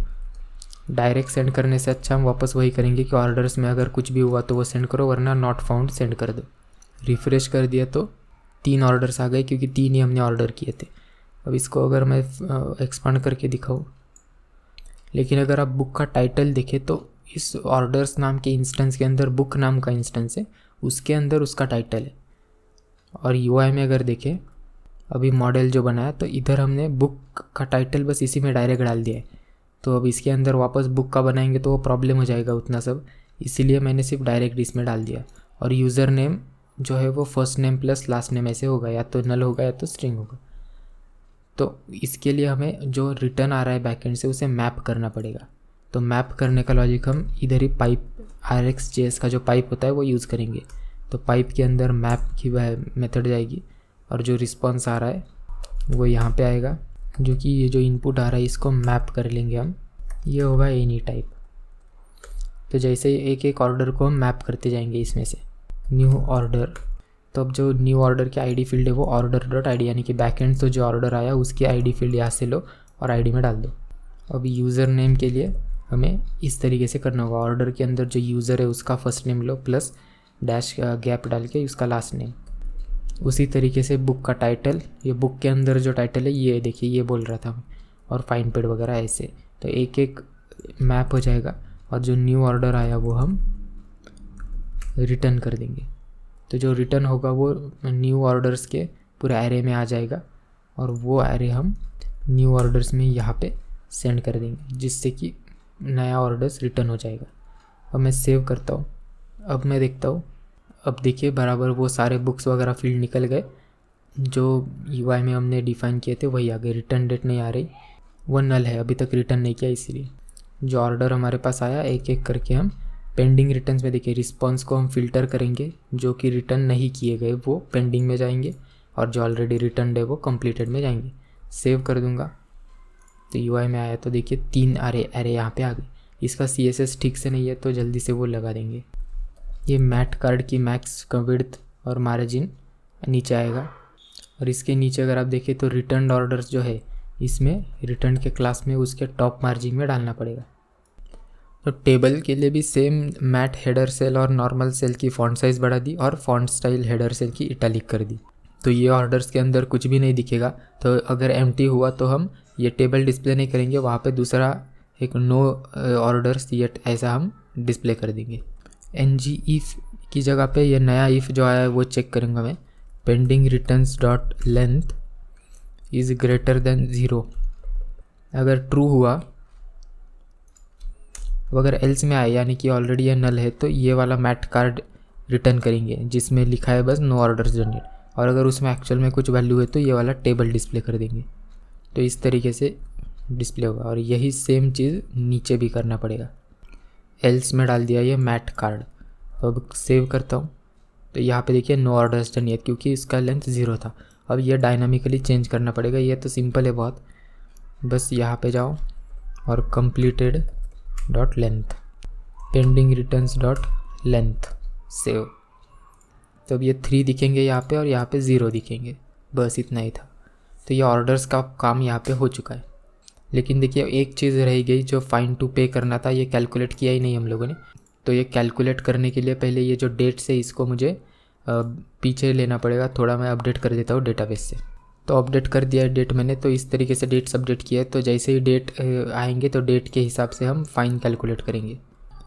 डायरेक्ट सेंड करने से अच्छा हम वापस वही करेंगे कि ऑर्डर्स में अगर कुछ भी हुआ तो वो सेंड करो, वरना नॉट फाउंड सेंड कर दो। रिफ़्रेश कर दिया तो 3 ऑर्डर्स आ गए, क्योंकि 3 ही हमने ऑर्डर किए थे। अब इसको अगर मैं एक्सपांड करके दिखाऊँ, लेकिन अगर आप बुक का टाइटल देखें तो इस ऑर्डर्स नाम के इंस्टेंस के अंदर बुक नाम का इंस्टेंस है, उसके अंदर उसका टाइटल है। और UI में अगर देखें अभी मॉडल जो बनाया, तो इधर हमने बुक का टाइटल बस इसी में डायरेक्ट डाल दिया है। तो अब इसके अंदर वापस बुक का बनाएंगे तो वो प्रॉब्लम हो जाएगा उतना सब, इसीलिए मैंने सिर्फ डायरेक्ट इसमें डाल दिया। और यूज़र नेम जो है वो first name plus last name ऐसे होगा, या तो नल होगा या तो स्ट्रिंग होगा। तो इसके लिए हमें जो रिटर्न आ रहा है बैकएंड से उसे मैप करना पड़ेगा। तो मैप करने का लॉजिक हम इधर ही पाइप RxJS का जो पाइप होता है वो यूज़ करेंगे। तो पाइप के अंदर मैप की मेथड जाएगी, और जो रिस्पॉन्स आ रहा है वो यहाँ पे आएगा, जो कि ये जो इनपुट आ रहा है इसको मैप कर लेंगे हम, ये होगा एनी टाइप। तो जैसे एक एक ऑर्डर को हम मैप करते जाएंगे इसमें से। न्यू ऑर्डर, तो अब जो न्यू ऑर्डर की ID फील्ड है वो ऑर्डर डॉट ID, यानी कि बैकएंड तो जो ऑर्डर आया उसकी ID फील्ड यहाँ से लो और ID में डाल दो। अब यूज़र नेम के लिए हमें इस तरीके से करना होगा, ऑर्डर के अंदर जो यूज़र है उसका फर्स्ट नेम लो प्लस डैश गैप डाल के उसका लास्ट नेम। उसी तरीके से बुक का टाइटल, ये बुक के अंदर जो टाइटल है ये देखिए, ये बोल रहा था मैं, और फाइन पेड वगैरह ऐसे। तो एक एक मैप हो जाएगा, और जो न्यू ऑर्डर आया वो हम रिटर्न कर देंगे। तो जो रिटर्न होगा वो न्यू ऑर्डर्स के पूरे एरे में आ जाएगा, और वो एरे हम न्यू ऑर्डर्स में यहाँ पे सेंड कर देंगे, जिससे कि नया ऑर्डर्स रिटर्न हो जाएगा। अब मैं सेव करता हूँ, अब मैं देखता हूँ, अब देखिए बराबर वो सारे बुक्स वगैरह फील्ड निकल गए जो UI में हमने डिफ़ाइन किए थे, वही आ गए। रिटर्न डेट नहीं आ रही, वो नल है, अभी तक रिटर्न नहीं किया, इसीलिए जो ऑर्डर हमारे पास आया एक एक करके हम पेंडिंग रिटर्न्स में देखिए रिस्पॉन्स को हम फ़िल्टर करेंगे, जो कि रिटर्न नहीं किए गए वो पेंडिंग में जाएंगे, और जो ऑलरेडी रिटर्न है वो कंप्लीटेड में जाएंगे। सेव कर दूंगा तो UI में आया, तो देखिए 3 एरे यहाँ पे आ गए। इसका CSS ठीक से नहीं है तो जल्दी से वो लगा देंगे। ये मैट कार्ड की मैक्स विड्थ और मार्जिन नीचे आएगा, और इसके नीचे अगर आप देखें तो रिटर्न ऑर्डर्स जो है इसमें रिटर्न के क्लास में उसके टॉप मार्जिन में डालना पड़ेगा। तो टेबल के लिए भी सेम मैट हेडर सेल और नॉर्मल सेल की फॉन्ट साइज़ बढ़ा दी, और फॉन्ट स्टाइल हेडर सेल की इटैलिक कर दी। तो ये ऑर्डर्स के अंदर कुछ भी नहीं दिखेगा, तो अगर एम्प्टी हुआ तो हम ये टेबल डिस्प्ले नहीं करेंगे, वहाँ पे दूसरा एक नो ऑर्डर्स येट ऐसा हम डिस्प्ले कर देंगे। ng if की जगह पे ये नया if जो आया है वो चेक करूँगा मैं, pending returns dot length is greater than 0। अगर ट्रू हुआ, अगर एल्स में आए यानी कि ऑलरेडी ये नल है, तो ये वाला मैट कार्ड रिटर्न करेंगे जिसमें लिखा है बस नो ऑर्डर्स जनरेट, और अगर उसमें एक्चुअल में कुछ वैल्यू है तो ये वाला टेबल डिस्प्ले कर देंगे। तो इस तरीके से डिस्प्ले होगा, और यही सेम चीज़ नीचे भी करना पड़ेगा। एल्स में डाल दिया ये मैट कार्ड। अब सेव करता हूँ तो यहाँ पे देखिए नो ऑर्डर्स डन येट, क्योंकि इसका लेंथ 0 था, अब ये डायनामिकली चेंज करना पड़ेगा। ये तो सिंपल है बहुत, बस यहाँ पे जाओ और completed dot length, pending returns dot length, save. तो अब ये 3 दिखेंगे यहाँ पे और यहाँ पे 0 दिखेंगे, बस इतना ही था। तो ये ऑर्डर्स का काम यहाँ पे हो चुका है। लेकिन देखिए एक चीज़ रह गई जो फाइन टू पे करना था, ये कैलकुलेट किया ही नहीं हम लोगों ने। तो ये कैलकुलेट करने के लिए पहले ये जो डेट्स है इसको मुझे पीछे लेना पड़ेगा थोड़ा। मैं अपडेट कर देता हूँ डेटाबेस से। तो अपडेट कर दिया है डेट मैंने, तो इस तरीके से डेट्स अपडेट किया है। तो जैसे ही डेट आएंगे तो डेट के हिसाब से हम फ़ाइन कैलकुलेट करेंगे।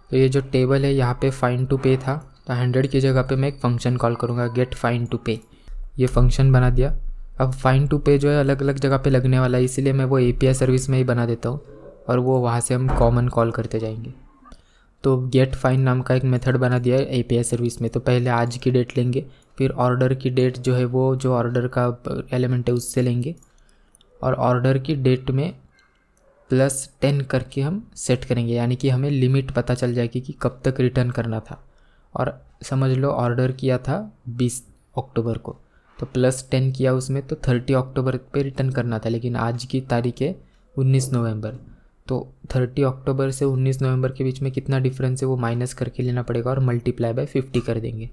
तो ये जो टेबल है यहाँ पे फ़ाइन टू पे था, तो 100 की जगह पे मैं एक फ़ंक्शन कॉल करूँगा, गेट फाइन टू पे। ये फंक्शन बना दिया। अब फाइन टू पे जो है अलग अलग जगह पे लगने वाला है, इसलिए मैं वो API सर्विस में ही बना देता हूँ और वो वहाँ से हम कॉमन कॉल करते जाएंगे। तो गेट फाइन नाम का एक मेथड बना दिया है API सर्विस में। तो पहले आज की डेट लेंगे, फिर ऑर्डर की डेट जो है वो जो ऑर्डर का एलिमेंट है उससे लेंगे, और ऑर्डर की डेट में +10 करके हम सेट करेंगे, यानी कि हमें लिमिट पता चल जाएगी कि कब तक रिटर्न करना था। और समझ लो ऑर्डर किया था 20 अक्टूबर को, तो +10 किया उसमें, तो 30 अक्टूबर पे रिटर्न करना था। लेकिन आज की तारीख है 19 नवंबर, तो 30 अक्टूबर से 19 नवंबर के बीच में कितना डिफरेंस है वो माइनस करके लेना पड़ेगा और मल्टीप्लाई बाय 50 कर देंगे।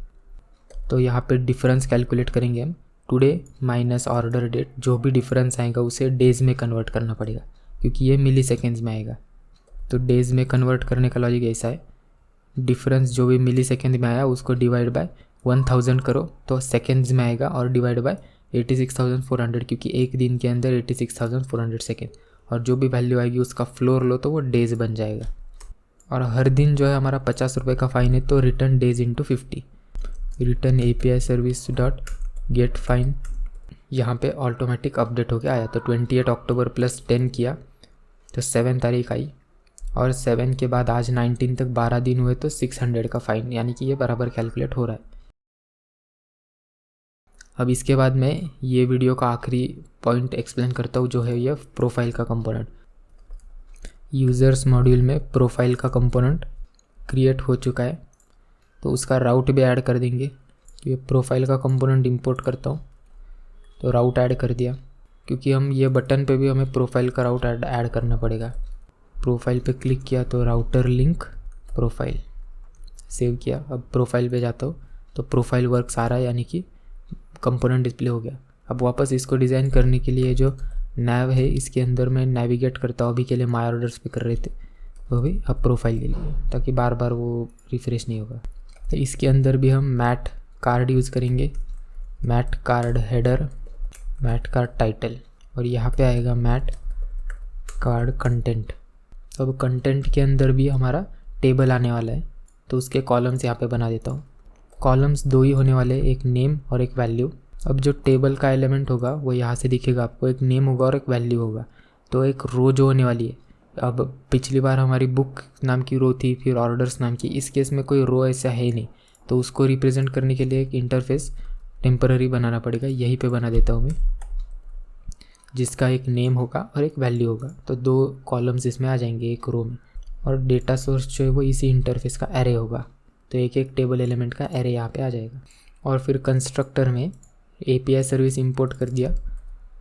तो यहाँ पे डिफरेंस कैलकुलेट करेंगे हम, टुडे माइनस ऑर्डर डेट, जो भी डिफरेंस आएगा उसे डेज़ में कन्वर्ट करना पड़ेगा क्योंकि ये मिली सेकेंड्स में आएगा। तो डेज़ में कन्वर्ट करने का लॉजिक ऐसा है, डिफरेंस जो भी मिली सेकेंड में आया उसको डिवाइड बाय 1000 करो तो सेकेंड्स में आएगा, और डिवाइड बाय 86,400 क्योंकि एक दिन के अंदर 86,400 सेकेंड, और जो भी वैल्यू आएगी उसका फ्लोर लो तो वो डेज़ बन जाएगा। और हर दिन जो है हमारा 50 रुपये का फ़ाइन है, तो return days into 50, return API service dot gate fine. यहाँ पे ऑटोमेटिक अपडेट होके आया। तो 28 अक्टूबर +10 किया तो 7 तारीख आई, और 7 के बाद आज 19 तक 12 दिन हुए तो 600 का फ़ाइन, यानी कि ये बराबर कैलकुलेट हो रहा है। अब इसके बाद मैं ये वीडियो का आखिरी पॉइंट एक्सप्लेन करता हूँ, जो है ये प्रोफाइल का कंपोनेंट। यूज़र्स मॉड्यूल में प्रोफाइल का कंपोनेंट क्रिएट हो चुका है, तो उसका राउट भी ऐड कर देंगे। तो ये प्रोफाइल का कंपोनेंट इंपोर्ट करता हूँ, तो राउट ऐड कर दिया, क्योंकि हम ये बटन पे भी हमें प्रोफाइल का राउट ऐड करना पड़ेगा। प्रोफाइल पे क्लिक किया तो राउटर लिंक प्रोफाइल, सेव किया। अब प्रोफाइल पे जाता हूँ तो प्रोफाइल वर्क्स आ रहा है, यानी कि कंपोनेंट डिस्प्ले हो गया। अब वापस इसको डिज़ाइन करने के लिए जो नैव है इसके अंदर मैं नेविगेट करता हूँ। अभी के लिए माय ऑर्डर्स पे कर रहे थे, वो भी अब प्रोफाइल के लिए, ताकि बार बार वो रिफ्रेश नहीं होगा। तो इसके अंदर भी हम मैट कार्ड यूज़ करेंगे, mat card header, mat card title, और यहाँ पे आएगा मैट कार्ड कंटेंट। अब कंटेंट के अंदर भी हमारा टेबल आने वाला है, तो उसके कॉलम्स यहाँ पे बना देता हूँ। कॉलम्स 2 ही होने वाले, एक नेम और एक वैल्यू। अब जो टेबल का एलिमेंट होगा वो यहाँ से दिखेगा आपको, एक नेम होगा और एक वैल्यू होगा। तो एक रो जो होने वाली है, अब पिछली बार हमारी बुक नाम की रो थी, फिर ऑर्डर्स नाम की, इस केस में कोई रो ऐसा है नहीं, तो उसको रिप्रेजेंट करने के लिए एक इंटरफेस टेम्पररी बनाना पड़ेगा। यहीं पे बना देता हूँ मैं, जिसका एक नेम होगा और एक वैल्यू होगा। तो 2 कॉलम्स इसमें आ जाएंगे एक रो में, और डेटा सोर्स जो है वो इसी इंटरफेस का एरे होगा। तो एक एक टेबल एलिमेंट का एरे यहाँ पे आ जाएगा। और फिर कंस्ट्रक्टर में API सर्विस इंपोर्ट कर दिया,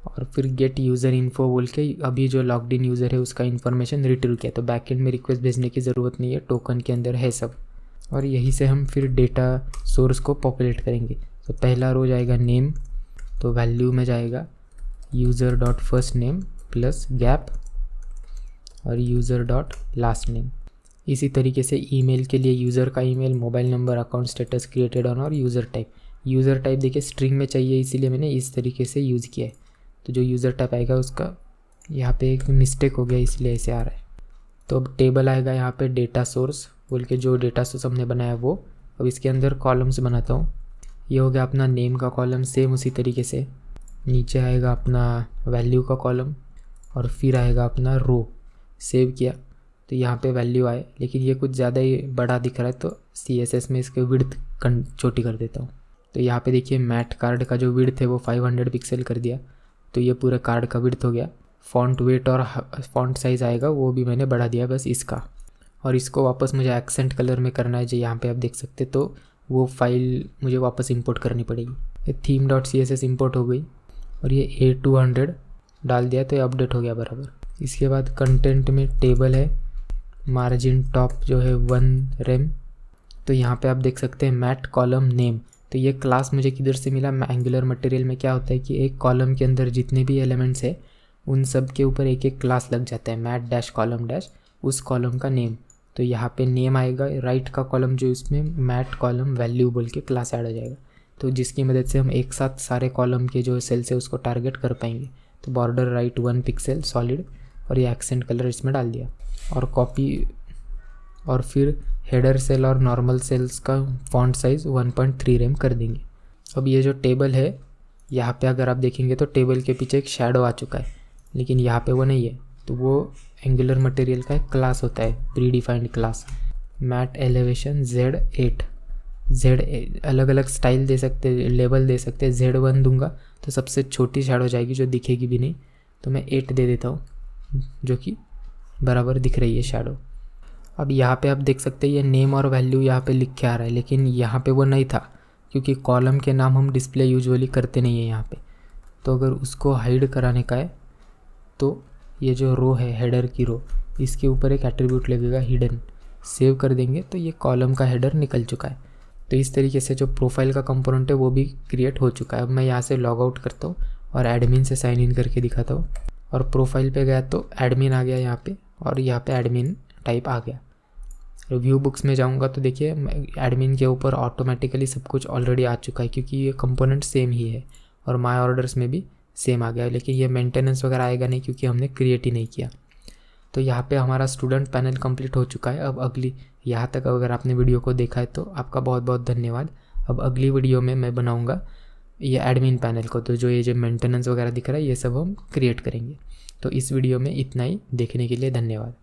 और फिर गेट यूज़र इन्फो बोल के अभी जो लॉग्ड इन यूज़र है उसका इन्फॉर्मेशन रिट्रीव किया। तो बैकएंड में रिक्वेस्ट भेजने की ज़रूरत नहीं है, टोकन के अंदर है सब। और यहीं से हम फिर डेटा सोर्स को पॉपुलेट करेंगे। तो पहला रो जाएगा नेम, तो वैल्यू में जाएगा user dot first name plus gap और यूज़र डॉट लास्ट नेम। इसी तरीके से ईमेल के लिए यूज़र का email, mobile number, account status, created on, और यूज़र टाइप। यूज़र टाइप देखिए स्ट्रिंग में चाहिए, इसीलिए मैंने इस तरीके से यूज़ किया है। तो जो यूज़र टाइप आएगा उसका यहाँ पे एक मिस्टेक हो गया, इसलिए ऐसे आ रहा है। तो अब टेबल आएगा यहाँ पे डेटा सोर्स बोल के, जो डेटा सोर्स हमने बनाया वो। अब इसके अंदर कॉलम्स बनाता हूँ। ये हो गया अपना नेम का कॉलम, सेम उसी तरीके से। नीचे आएगा अपना वैल्यू का कॉलम, और फिर आएगा अपना रो। सेव किया तो यहाँ पे वैल्यू आए, लेकिन ये कुछ ज़्यादा ही बड़ा दिख रहा है, तो CSS में इसके विड्थ छोटी कर देता हूँ। तो यहाँ पे देखिए मैट कार्ड का जो विड्थ है वो 500 पिक्सल कर दिया, तो ये पूरे कार्ड का विड्थ हो गया। फॉन्ट वेट और फॉन्ट साइज़ आएगा वो भी मैंने बढ़ा दिया बस इसका। और इसको वापस मुझे एक्सेंट कलर में करना है, जो यहाँ पे आप देख सकते, तो वो फाइल मुझे वापस इंपोर्ट करनी पड़ेगी। थीम डॉट CSS इंपोर्ट हो गई। और ये A200 डाल दिया तो ये अपडेट हो गया बराबर। इसके बाद कंटेंट में टेबल है, मार्जिन टॉप जो है 1 रेम। तो यहाँ पे आप देख सकते हैं मैट कॉलम नेम। तो ये क्लास मुझे किधर से मिला, एंगुलर मटेरियल में क्या होता है कि एक कॉलम के अंदर जितने भी एलिमेंट्स है उन सब के ऊपर एक एक क्लास लग जाता है, मैट डैश कॉलम डैश उस कॉलम का नेम। तो यहाँ पे नेम आएगा, राइट का कॉलम जो इसमें मैट कॉलम वैल्यू बोल के क्लास ऐड हो जाएगा। तो जिसकी मदद से हम एक साथ सारे कॉलम के जो सेल्स है उसको टारगेट कर पाएंगे। तो बॉर्डर राइट 1 पिक्सल सॉलिड और ये एक्सेंट कलर इसमें डाल दिया और कॉपी, और फिर हेडर सेल और नॉर्मल सेल्स का फॉन्ट साइज़ 1.3 रेम कर देंगे। अब ये जो टेबल है यहाँ पे अगर आप देखेंगे तो टेबल के पीछे एक शैडो आ चुका है, लेकिन यहाँ पे वो नहीं है। तो वो एंगुलर मटेरियल का एक क्लास होता है, predefined class, mat elevation Z8। अलग अलग स्टाइल दे सकते, लेबल दे सकते हैं। Z1 दूंगा तो सबसे छोटी शैडो जाएगी जो दिखेगी भी नहीं, तो मैं 8 दे देता हूँ जो कि बराबर दिख रही है शैडो। अब यहाँ पे आप देख सकते हैं ये नेम और वैल्यू यहाँ पे लिख के आ रहा है, लेकिन यहाँ पे वो नहीं था क्योंकि कॉलम के नाम हम डिस्प्ले यूजुअली करते नहीं है यहाँ पे। तो अगर उसको हाइड कराने का है तो ये जो रो है हेडर की रो, इसके ऊपर एक एट्रीब्यूट लगेगा हिडन, सेव कर देंगे तो ये कॉलम का हेडर निकल चुका है। तो इस तरीके से जो प्रोफाइल का कंपोनेंट है वो भी क्रिएट हो चुका है। अब मैं यहाँ से लॉग आउट करता हूँ और एडमिन से साइन इन करके दिखाता हूँ और प्रोफाइल पे गया तो एडमिन आ गया यहाँ पे, और यहाँ पे एडमिन टाइप आ गया। रिव्यू बुक्स में जाऊँगा तो देखिए एडमिन के ऊपर ऑटोमेटिकली सब कुछ ऑलरेडी आ चुका है क्योंकि ये कंपोनेंट सेम ही है, और माय ऑर्डर्स में भी सेम आ गया, लेकिन ये मेंटेनेंस वगैरह आएगा नहीं क्योंकि हमने क्रिएट ही नहीं किया। तो यहाँ पे हमारा स्टूडेंट पैनल कंप्लीट हो चुका है। अब अगली, यहाँ तक अगर आपने वीडियो को देखा है तो आपका बहुत बहुत धन्यवाद। अब अगली वीडियो में मैं बनाऊँगा ये एडमिन पैनल को, तो जो ये जो मेंटेनेंस वगैरह दिख रहा है ये सब हम क्रिएट करेंगे। तो इस वीडियो में इतना ही, देखने के लिए धन्यवाद।